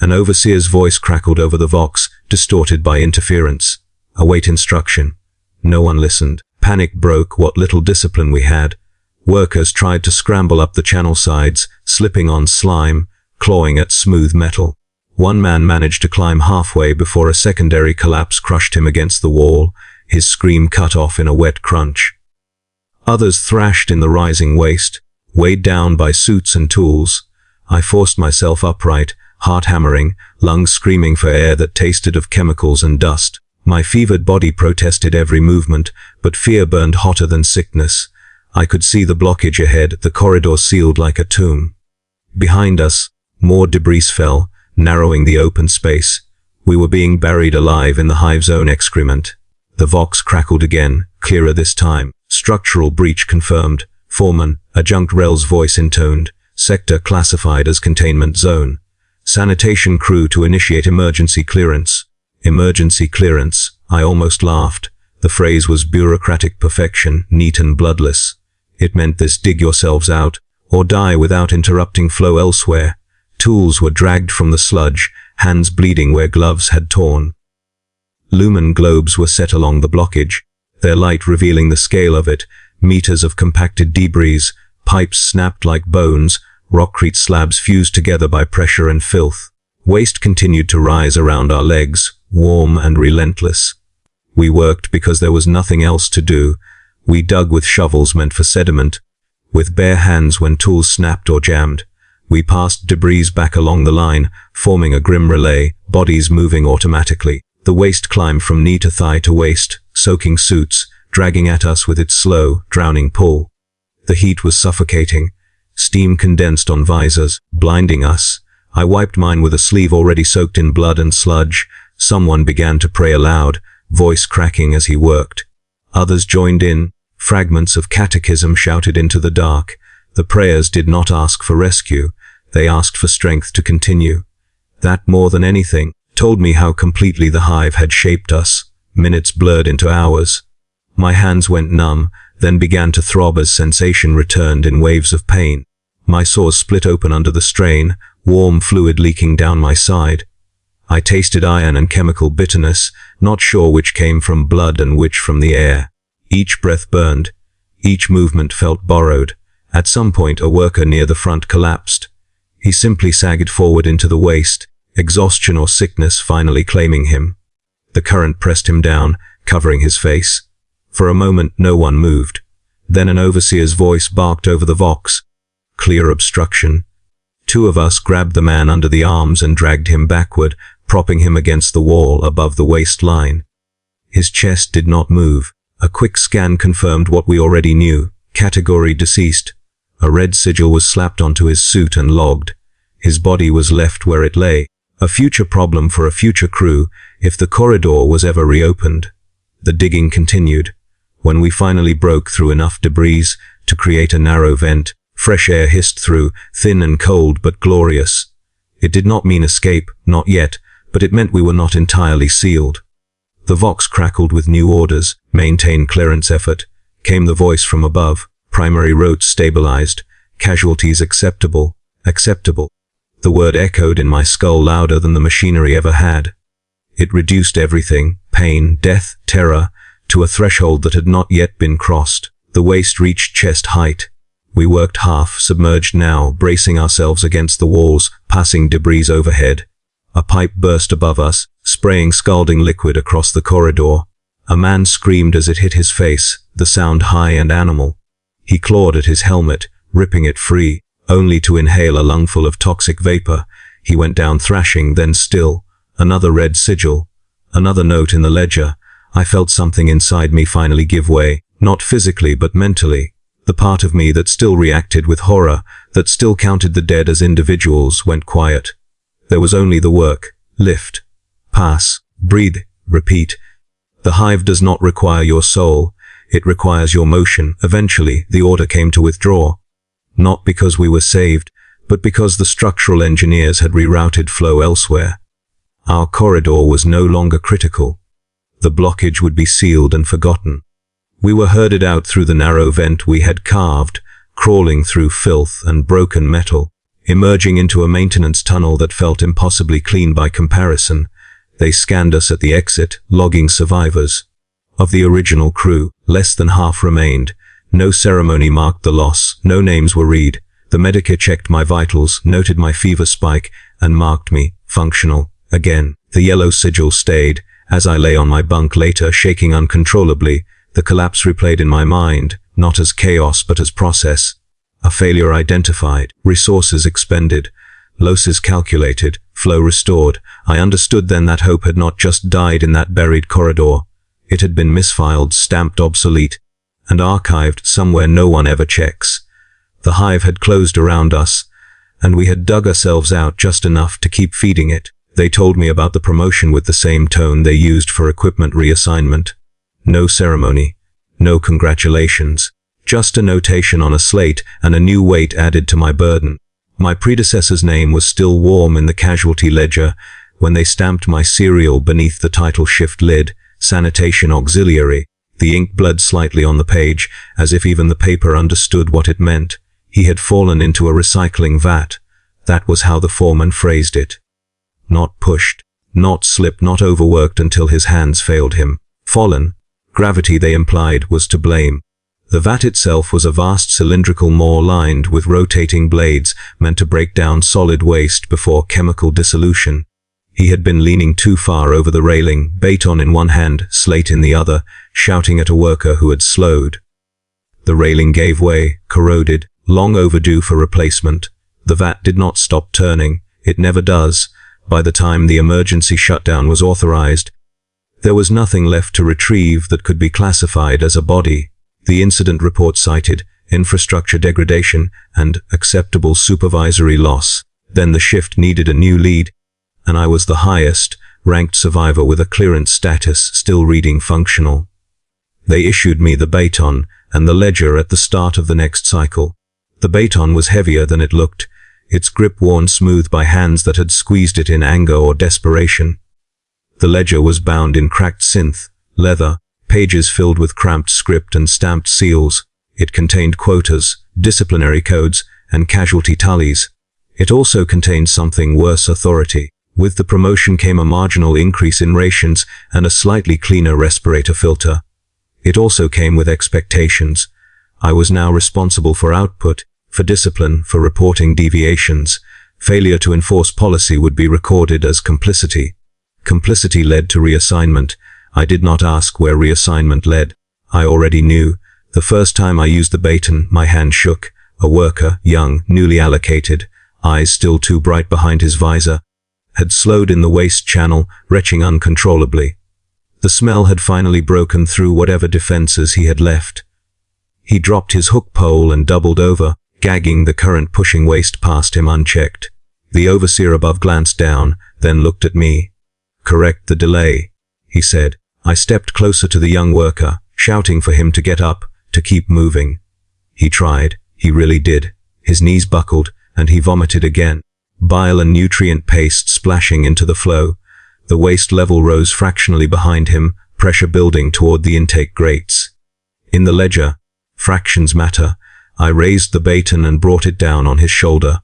An overseer's voice crackled over the vox, distorted by interference. Await instruction. No one listened. Panic broke what little discipline we had. Workers tried to scramble up the channel sides, slipping on slime, clawing at smooth metal. One man managed to climb halfway before a secondary collapse crushed him against the wall, his scream cut off in a wet crunch. Others thrashed in the rising waste, weighed down by suits and tools. I forced myself upright, heart hammering, lungs screaming for air that tasted of chemicals and dust. My fevered body protested every movement, but fear burned hotter than sickness. I could see the blockage ahead, the corridor sealed like a tomb. Behind us, more debris fell, narrowing the open space. We were being buried alive in the Hive's own excrement. The vox crackled again, clearer this time. Structural breach confirmed. Foreman, adjunct Rel's voice intoned. Sector classified as containment zone. Sanitation crew to initiate emergency clearance. Emergency clearance. I almost laughed. The phrase was bureaucratic perfection, neat and bloodless. It meant this: dig yourselves out, or die without interrupting flow elsewhere. Tools were dragged from the sludge, hands bleeding where gloves had torn. Lumen globes were set along the blockage, their light revealing the scale of it, meters of compacted debris, pipes snapped like bones, rockcrete slabs fused together by pressure and filth. Waste continued to rise around our legs, warm and relentless. We worked because there was nothing else to do. We dug with shovels meant for sediment, with bare hands when tools snapped or jammed. We passed debris back along the line, forming a grim relay, bodies moving automatically. The waste climbed from knee to thigh to waist, soaking suits, dragging at us with its slow, drowning pull. The heat was suffocating. Steam condensed on visors, blinding us. I wiped mine with a sleeve already soaked in blood and sludge. Someone began to pray aloud, voice cracking as he worked. Others joined in. Fragments of catechism shouted into the dark. The prayers did not ask for rescue. They asked for strength to continue. That, more than anything, told me how completely the Hive had shaped us. Minutes blurred into hours. My hands went numb, then began to throb as sensation returned in waves of pain. My sores split open under the strain, warm fluid leaking down my side. I tasted iron and chemical bitterness, not sure which came from blood and which from the air. Each breath burned. Each movement felt borrowed. At some point, a worker near the front collapsed. He simply sagged forward into the waste, exhaustion or sickness finally claiming him. The current pressed him down, covering his face. For a moment, no one moved. Then an overseer's voice barked over the vox. Clear obstruction. Two of us grabbed the man under the arms and dragged him backward, propping him against the wall above the waist line. His chest did not move. A quick scan confirmed what we already knew. Category deceased. A red sigil was slapped onto his suit and logged. His body was left where it lay. A future problem for a future crew if the corridor was ever reopened. The digging continued. When we finally broke through enough debris to create a narrow vent, fresh air hissed through, thin and cold but glorious. It did not mean escape, not yet, but it meant we were not entirely sealed. The vox crackled with new orders. Maintain clearance effort. Came the voice from above. Primary routes stabilized. Casualties acceptable. Acceptable. The word echoed in my skull louder than the machinery ever had. It reduced everything, pain, death, terror, to a threshold that had not yet been crossed. The waist reached chest height. We worked half submerged now, bracing ourselves against the walls, passing debris overhead. A pipe burst above us, spraying scalding liquid across the corridor. A man screamed as it hit his face, the sound high and animal. He clawed at his helmet, ripping it free, only to inhale a lungful of toxic vapor. He went down thrashing, then still. Another red sigil. Another note in the ledger. I felt something inside me finally give way, not physically but mentally. The part of me that still reacted with horror, that still counted the dead as individuals, went quiet. There was only the work. Lift. Pass. Breathe. Repeat. The hive does not require your soul. It requires your motion. Eventually, the order came to withdraw. Not because we were saved, but because the structural engineers had rerouted flow elsewhere. Our corridor was no longer critical. The blockage would be sealed and forgotten. We were herded out through the narrow vent we had carved, crawling through filth and broken metal, emerging into a maintenance tunnel that felt impossibly clean by comparison. They scanned us at the exit, logging survivors. Of the original crew, less than half remained. No ceremony marked the loss, no names were read. The medica checked my vitals, noted my fever spike, and marked me functional. Again, the yellow sigil stayed. As I lay on my bunk later, shaking uncontrollably, the collapse replayed in my mind, not as chaos but as process. A failure identified, resources expended, losses calculated, flow restored. I understood then that hope had not just died in that buried corridor. It had been misfiled, stamped obsolete, and archived somewhere no one ever checks. The hive had closed around us, and we had dug ourselves out just enough to keep feeding it. They told me about the promotion with the same tone they used for equipment reassignment. No ceremony, no congratulations, just a notation on a slate and a new weight added to my burden. My predecessor's name was still warm in the casualty ledger when they stamped my serial beneath the title shift lid, Sanitation Auxiliary. The ink bled slightly on the page, as if even the paper understood what it meant. He had fallen into a recycling vat. That was how the foreman phrased it. Not pushed, not slipped, not overworked until his hands failed him. Fallen. Gravity, they implied, was to blame. The vat itself was a vast cylindrical maw lined with rotating blades meant to break down solid waste before chemical dissolution. He had been leaning too far over the railing, baton in one hand, slate in the other, shouting at a worker who had slowed. The railing gave way, corroded, long overdue for replacement. The vat did not stop turning. It never does. By the time the emergency shutdown was authorized, there was nothing left to retrieve that could be classified as a body. The incident report cited infrastructure degradation and acceptable supervisory loss. Then the shift needed a new lead, and I was the highest ranked survivor with a clearance status still reading functional. They issued me the baton and the ledger at the start of the next cycle. The baton was heavier than it looked, its grip worn smooth by hands that had squeezed it in anger or desperation. The ledger was bound in cracked synth, leather, pages filled with cramped script and stamped seals. It contained quotas, disciplinary codes, and casualty tallies. It also contained something worse: authority. With the promotion came a marginal increase in rations and a slightly cleaner respirator filter. It also came with expectations. I was now responsible for output, for discipline, for reporting deviations. Failure to enforce policy would be recorded as complicity. Complicity led to reassignment. I did not ask where reassignment led. I already knew. The first time I used the baton, my hand shook. A worker, young, newly allocated, eyes still too bright behind his visor, had slowed in the waste channel, retching uncontrollably. The smell had finally broken through whatever defenses he had left. He dropped his hook pole and doubled over, gagging the current pushing waste past him unchecked. The overseer above glanced down, then looked at me. "Correct the delay," he said. I stepped closer to the young worker, shouting for him to get up, to keep moving. He tried. He really did. His knees buckled, and he vomited again. Bile and nutrient paste splashing into the flow. The waste level rose fractionally behind him, pressure building toward the intake grates. In the ledger, fractions matter. I raised the baton and brought it down on his shoulder.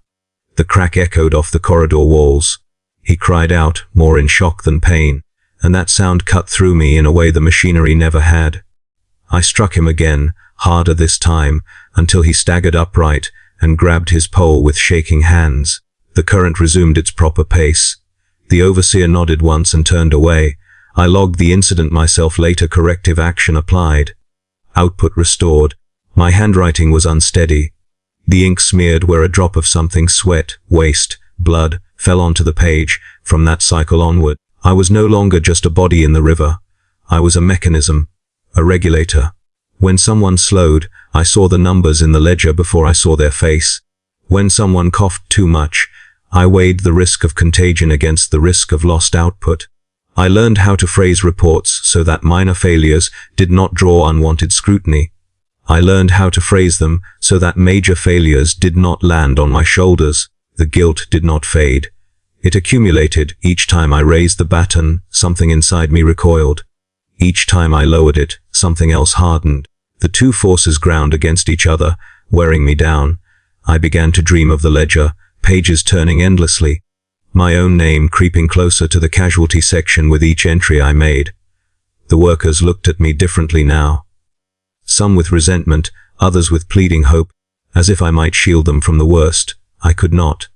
The crack echoed off the corridor walls. He cried out, more in shock than pain, and that sound cut through me in a way the machinery never had. I struck him again, harder this time, until he staggered upright and grabbed his pole with shaking hands. The current resumed its proper pace. The overseer nodded once and turned away. I logged the incident myself later. Corrective action applied. Output restored. My handwriting was unsteady. The ink smeared where a drop of something, sweat, waste, blood, fell onto the page. From that cycle onward, I was no longer just a body in the river. I was a mechanism, a regulator. When someone slowed, I saw the numbers in the ledger before I saw their face. When someone coughed too much, I weighed the risk of contagion against the risk of lost output. I learned how to phrase reports so that minor failures did not draw unwanted scrutiny. I learned how to phrase them so that major failures did not land on my shoulders. The guilt did not fade. It accumulated. Each time I raised the baton, something inside me recoiled. Each time I lowered it, something else hardened. The two forces ground against each other, wearing me down. I began to dream of the ledger, pages turning endlessly. My own name creeping closer to the casualty section with each entry I made. The workers looked at me differently now. Some with resentment, others with pleading hope, as if I might shield them from the worst. I could not.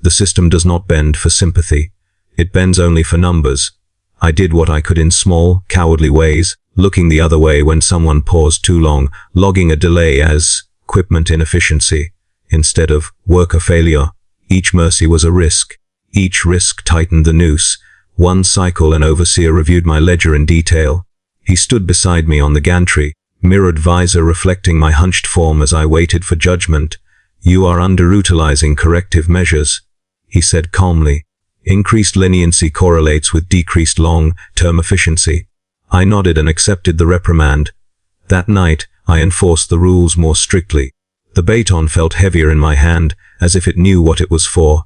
The system does not bend for sympathy. It bends only for numbers. I did what I could in small, cowardly ways, looking the other way when someone paused too long, logging a delay as equipment inefficiency, instead of worker failure. Each mercy was a risk. Each risk tightened the noose. One cycle, an overseer reviewed my ledger in detail. He stood beside me on the gantry, mirrored visor reflecting my hunched form as I waited for judgment. "You are underutilizing corrective measures," he said calmly. "Increased leniency correlates with decreased long-term efficiency." I nodded and accepted the reprimand. That night, I enforced the rules more strictly. The baton felt heavier in my hand, as if it knew what it was for.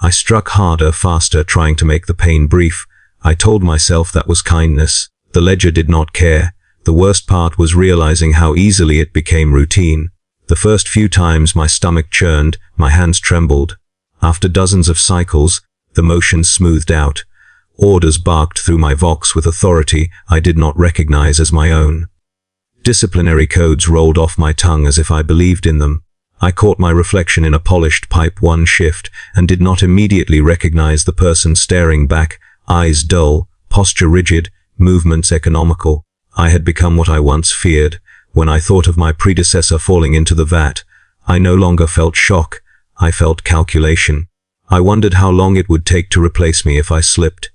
I struck harder, faster, trying to make the pain brief. I told myself that was kindness. The ledger did not care. The worst part was realizing how easily it became routine. The first few times my stomach churned, my hands trembled. After dozens of cycles, the motion smoothed out. Orders barked through my vox with authority I did not recognize as my own. Disciplinary codes rolled off my tongue as if I believed in them. I caught my reflection in a polished pipe one shift and did not immediately recognize the person staring back, eyes dull, posture rigid, movements economical. I had become what I once feared. When I thought of my predecessor falling into the vat, I no longer felt shock, I felt calculation. I wondered how long it would take to replace me if I slipped.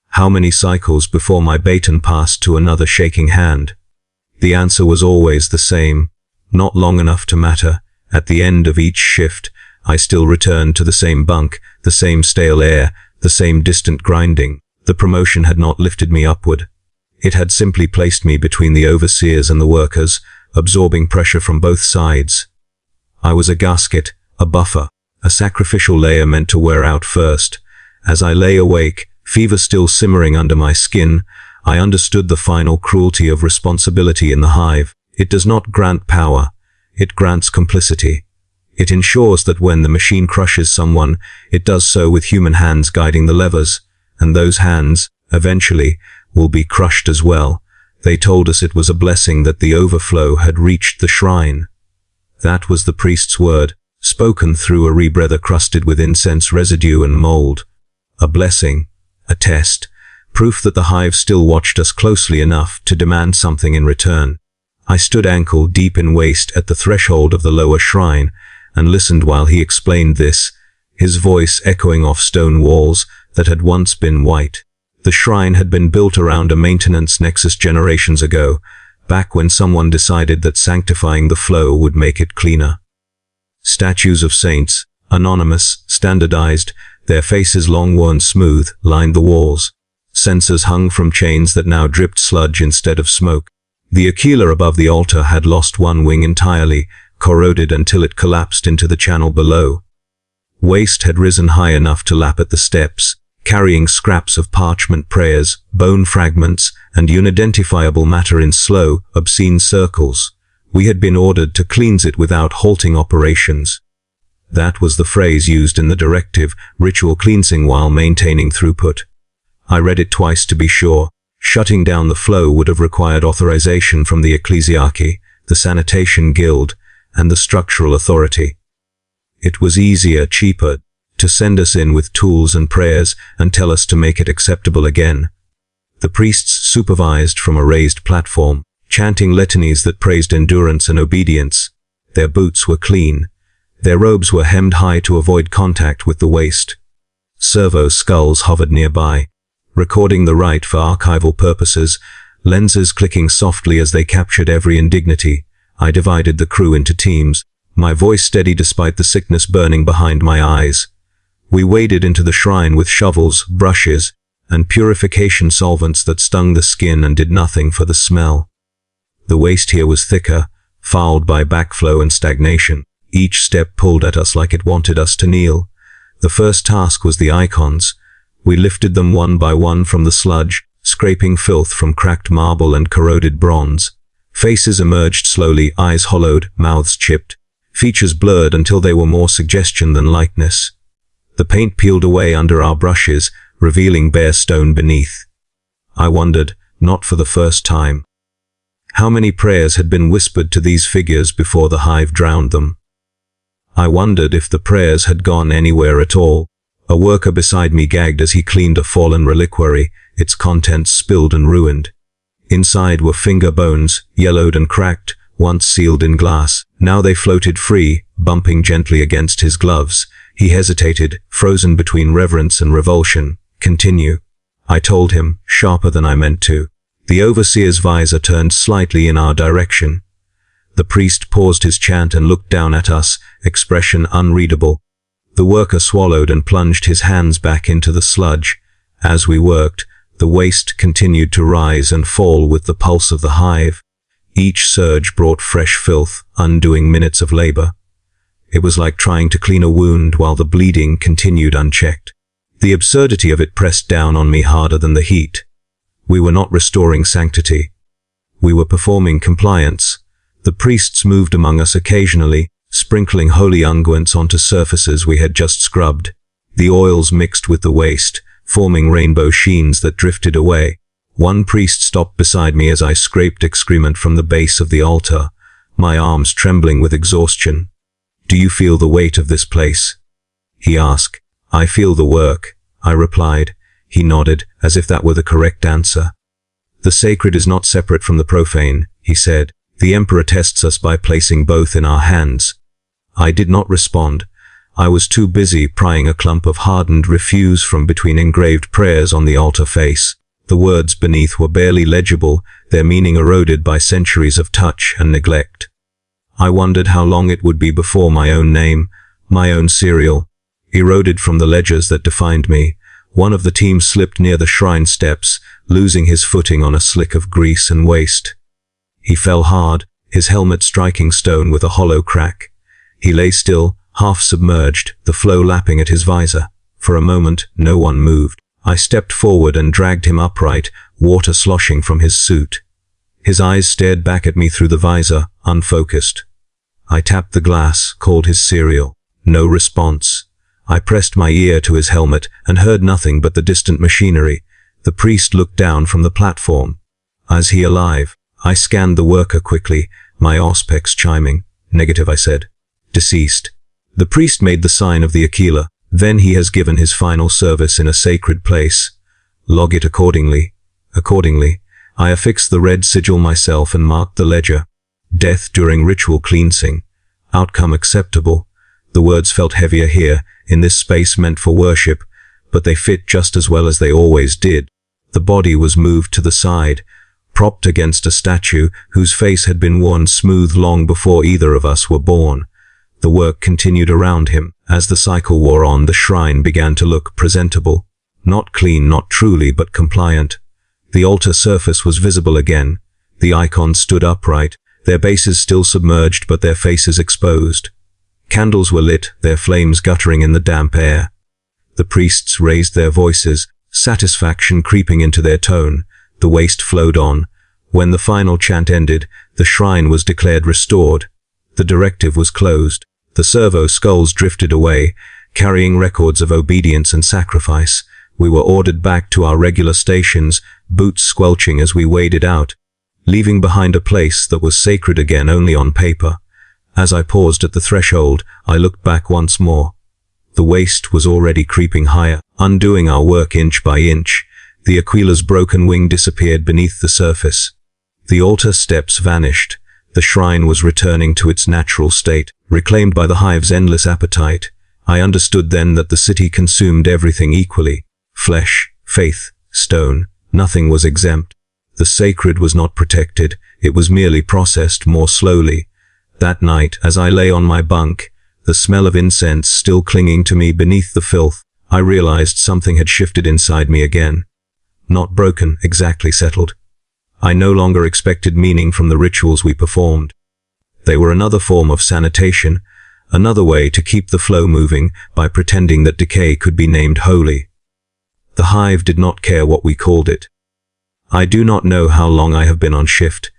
How many cycles before my baton passed to another shaking hand? The answer was always the same, not long enough to matter. At the end of each shift, I still returned to the same bunk, the same stale air, the same distant grinding. The promotion had not lifted me upward. It had simply placed me between the overseers and the workers, absorbing pressure from both sides. I was a gasket, a buffer, a sacrificial layer meant to wear out first. As I lay awake, fever still simmering under my skin, I understood the final cruelty of responsibility in the hive. It does not grant power. It grants complicity. It ensures that when the machine crushes someone, it does so with human hands guiding the levers, and those hands, eventually, will be crushed as well. They told us it was a blessing that the overflow had reached the shrine. That was the priest's word, spoken through a rebreather crusted with incense residue and mold. A blessing, a test, proof that the hive still watched us closely enough to demand something in return. I stood ankle deep in waste at the threshold of the lower shrine and listened while he explained this, his voice echoing off stone walls that had once been white. The shrine had been built around a maintenance nexus generations ago, back when someone decided that sanctifying the flow would make it cleaner. Statues of saints, anonymous, standardized, their faces long worn smooth, lined the walls. Censers hung from chains that now dripped sludge instead of smoke. The Aquila above the altar had lost one wing entirely, corroded until it collapsed into the channel below. Waste had risen high enough to lap at the steps, carrying scraps of parchment prayers, bone fragments, and unidentifiable matter in slow, obscene circles. We had been ordered to cleanse it without halting operations. That was the phrase used in the directive, ritual cleansing while maintaining throughput. I read it twice to be sure. Shutting down the flow would have required authorization from the Ecclesiarchy, the Sanitation Guild, and the Structural Authority. It was easier, cheaper, to send us in with tools and prayers and tell us to make it acceptable again. The priests supervised from a raised platform, chanting litanies that praised endurance and obedience. Their boots were clean. Their robes were hemmed high to avoid contact with the waste. Servo skulls hovered nearby, recording the rite for archival purposes, lenses clicking softly as they captured every indignity. I divided the crew into teams, my voice steady despite the sickness burning behind my eyes. We waded into the shrine with shovels, brushes, and purification solvents that stung the skin and did nothing for the smell. The waste here was thicker, fouled by backflow and stagnation. Each step pulled at us like it wanted us to kneel. The first task was the icons. We lifted them one by one from the sludge, scraping filth from cracked marble and corroded bronze. Faces emerged slowly, eyes hollowed, mouths chipped, features blurred until they were more suggestion than likeness. The paint peeled away under our brushes, revealing bare stone beneath. I wondered, not for the first time, how many prayers had been whispered to these figures before the hive drowned them. I wondered if the prayers had gone anywhere at all. A worker beside me gagged as he cleaned a fallen reliquary, its contents spilled and ruined. Inside were finger bones, yellowed and cracked, once sealed in glass. Now they floated free, bumping gently against his gloves. He hesitated, frozen between reverence and revulsion. Continue, I told him, sharper than I meant to. The overseer's visor turned slightly in our direction. The priest paused his chant and looked down at us, expression unreadable. The worker swallowed and plunged his hands back into the sludge. As we worked, the waste continued to rise and fall with the pulse of the hive. Each surge brought fresh filth, undoing minutes of labor. It was like trying to clean a wound while the bleeding continued unchecked. The absurdity of it pressed down on me harder than the heat. We were not restoring sanctity. We were performing compliance. The priests moved among us occasionally, sprinkling holy unguents onto surfaces we had just scrubbed. The oils mixed with the waste, forming rainbow sheens that drifted away. One priest stopped beside me as I scraped excrement from the base of the altar, my arms trembling with exhaustion. Do you feel the weight of this place? He asked. I feel the work, I replied. He nodded, as if that were the correct answer. The sacred is not separate from the profane, he said. The Emperor tests us by placing both in our hands. I did not respond. I was too busy prying a clump of hardened refuse from between engraved prayers on the altar face. The words beneath were barely legible, their meaning eroded by centuries of touch and neglect. I wondered how long it would be before my own name, my own serial, eroded from the ledgers that defined me. One of the team slipped near the shrine steps, losing his footing on a slick of grease and waste. He fell hard, his helmet striking stone with a hollow crack. He lay still, half submerged, the flow lapping at his visor. For a moment, no one moved. I stepped forward and dragged him upright, water sloshing from his suit. His eyes stared back at me through the visor, unfocused. I tapped the glass, called his serial. No response. I pressed my ear to his helmet and heard nothing but the distant machinery. The priest looked down from the platform. Is he alive? I scanned the worker quickly, my auspex chiming. Negative, I said. Deceased. The priest made the sign of the Aquila. Then he has given his final service in a sacred place. Log it accordingly. Accordingly, I affixed the red sigil myself and marked the ledger. Death during ritual cleansing. Outcome acceptable. The words felt heavier here, in this space meant for worship, but they fit just as well as they always did. The body was moved to the side, propped against a statue whose face had been worn smooth long before either of us were born. The work continued around him. As the cycle wore on, the shrine began to look presentable. Not clean, not truly, but compliant. The altar surface was visible again. The icons stood upright, their bases still submerged but their faces exposed. Candles were lit, their flames guttering in the damp air. The priests raised their voices, satisfaction creeping into their tone. The waste flowed on. When the final chant ended, the shrine was declared restored. The directive was closed. The servo skulls drifted away, carrying records of obedience and sacrifice. We were ordered back to our regular stations, boots squelching as we waded out, leaving behind a place that was sacred again only on paper. As I paused at the threshold, I looked back once more. The waste was already creeping higher, undoing our work inch by inch. The Aquila's broken wing disappeared beneath the surface. The altar steps vanished. The shrine was returning to its natural state, reclaimed by the hive's endless appetite. I understood then that the city consumed everything equally. Flesh, faith, stone, nothing was exempt. The sacred was not protected, it was merely processed more slowly. That night, as I lay on my bunk, the smell of incense still clinging to me beneath the filth, I realized something had shifted inside me again. Not broken, exactly settled. I no longer expected meaning from the rituals we performed. They were another form of sanitation, another way to keep the flow moving by pretending that decay could be named holy. The hive did not care what we called it. I do not know how long I have been on shift.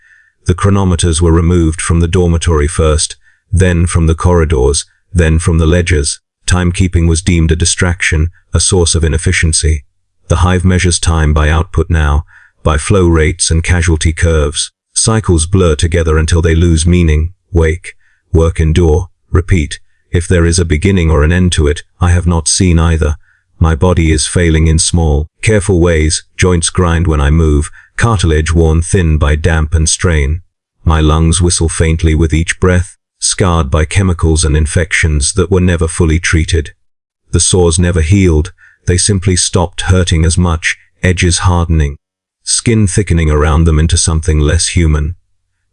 The chronometers were removed from the dormitory first, then from the corridors, then from the ledgers. Timekeeping was deemed a distraction, a source of inefficiency. The hive measures time by output now, by flow rates and casualty curves. Cycles blur together until they lose meaning. Wake, work, endure, repeat. If there is a beginning or an end to it, I have not seen either. My body is failing in small, careful ways. Joints grind when I move, cartilage worn thin by damp and strain. My lungs whistle faintly with each breath, scarred by chemicals and infections that were never fully treated. The sores never healed, they simply stopped hurting as much, edges hardening, skin thickening around them into something less human.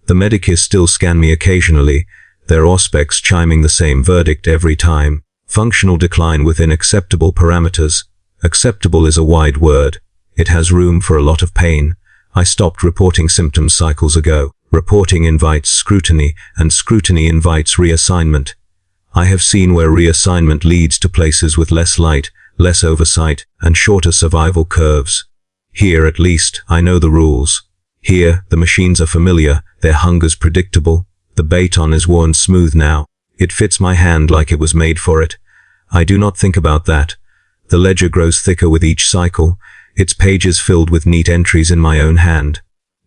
The medicus still scan me occasionally, their auspex chiming the same verdict every time. Functional decline within acceptable parameters. Acceptable is a wide word. It has room for a lot of pain. I stopped reporting symptoms cycles ago. Reporting invites scrutiny, and scrutiny invites reassignment. I have seen where reassignment leads to places with less light, less oversight, and shorter survival curves. Here, at least, I know the rules. Here, the machines are familiar, their hunger's predictable. The baton is worn smooth now. It fits my hand like it was made for it. I do not think about that. The ledger grows thicker with each cycle, its pages filled with neat entries in my own hand.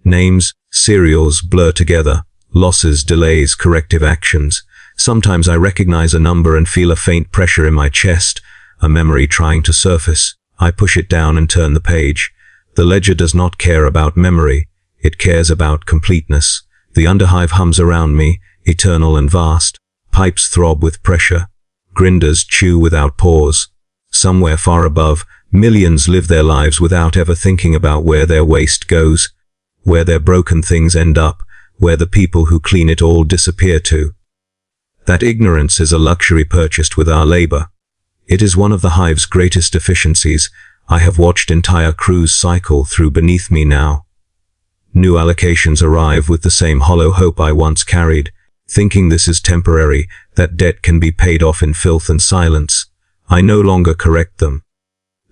Names, serials blur together, losses, delays, corrective actions. Sometimes I recognize a number and feel a faint pressure in my chest, a memory trying to surface. I push it down and turn the page. The ledger does not care about memory, it cares about completeness. The underhive hums around me, eternal and vast. Pipes throb with pressure. Grinders chew without pause. Somewhere far above, millions live their lives without ever thinking about where their waste goes, where their broken things end up, where the people who clean it all disappear to. That ignorance is a luxury purchased with our labor. It is one of the hive's greatest efficiencies. I have watched entire crews cycle through beneath me now. New allocations arrive with the same hollow hope I once carried, thinking this is temporary, that debt can be paid off in filth and silence. I no longer correct them.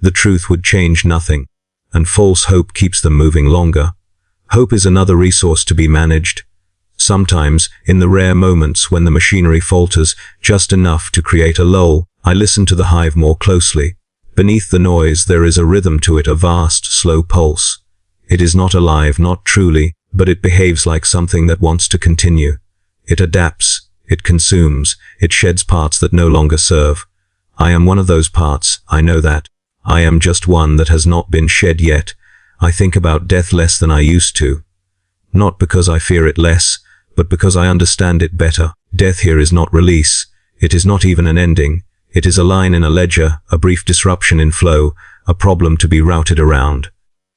The truth would change nothing, and false hope keeps them moving longer. Hope is another resource to be managed. Sometimes, in the rare moments when the machinery falters just enough to create a lull, I listen to the hive more closely. Beneath the noise there is a rhythm to it, a vast, slow pulse. It is not alive, not truly, but it behaves like something that wants to continue. It adapts, it consumes, it sheds parts that no longer serve. I am one of those parts, I know that. I am just one that has not been shed yet. I think about death less than I used to. Not because I fear it less, but because I understand it better. Death here is not release. It is not even an ending. It is a line in a ledger, a brief disruption in flow, a problem to be routed around.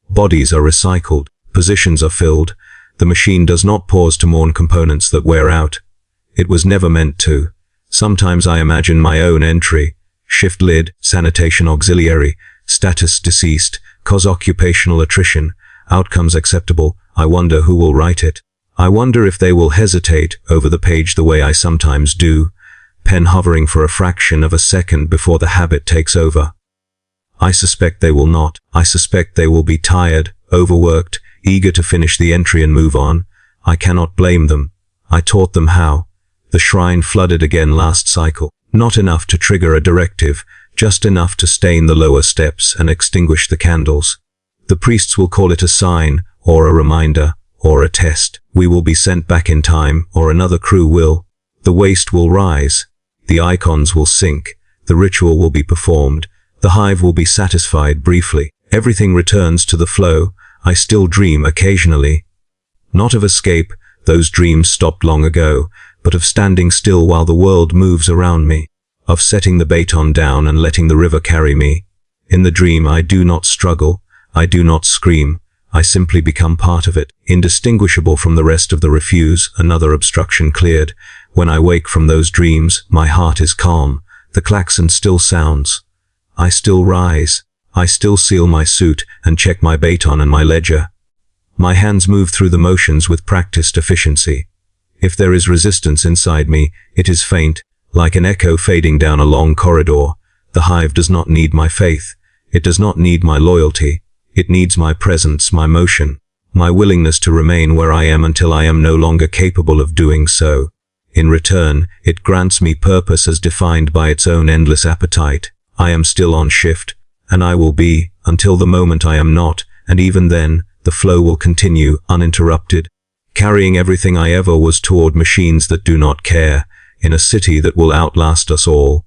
Bodies are recycled, positions are filled. The machine does not pause to mourn components that wear out. It was never meant to. Sometimes I imagine my own entry. Shift lid, sanitation auxiliary, status deceased, cause occupational attrition, outcomes acceptable. I wonder who will write it. I wonder if they will hesitate over the page the way I sometimes do, pen hovering for a fraction of a second before the habit takes over. I suspect they will not. I suspect they will be tired, overworked, eager to finish the entry and move on. I cannot blame them. I taught them how. The shrine flooded again last cycle. Not enough to trigger a directive, just enough to stain the lower steps and extinguish the candles. The priests will call it a sign, or a reminder, or a test. We will be sent back in time, or another crew will. The waste will rise. The icons will sink. The ritual will be performed. The hive will be satisfied briefly. Everything returns to the flow. I still dream occasionally. Not of escape, those dreams stopped long ago, but of standing still while the world moves around me, of setting the baton down and letting the river carry me. In the dream I do not struggle, I do not scream, I simply become part of it, indistinguishable from the rest of the refuse. Another obstruction cleared. When I wake from those dreams, my heart is calm, the klaxon still sounds. I still rise, I still seal my suit and check my baton and my ledger. My hands move through the motions with practiced efficiency. If there is resistance inside me, it is faint, like an echo fading down a long corridor. The hive does not need my faith. It does not need my loyalty. It needs my presence, my motion, my willingness to remain where I am until I am no longer capable of doing so. In return, it grants me purpose as defined by its own endless appetite. I am still on shift, and I will be, until the moment I am not, and even then, the flow will continue, uninterrupted, carrying everything I ever was toward machines that do not care, in a city that will outlast us all.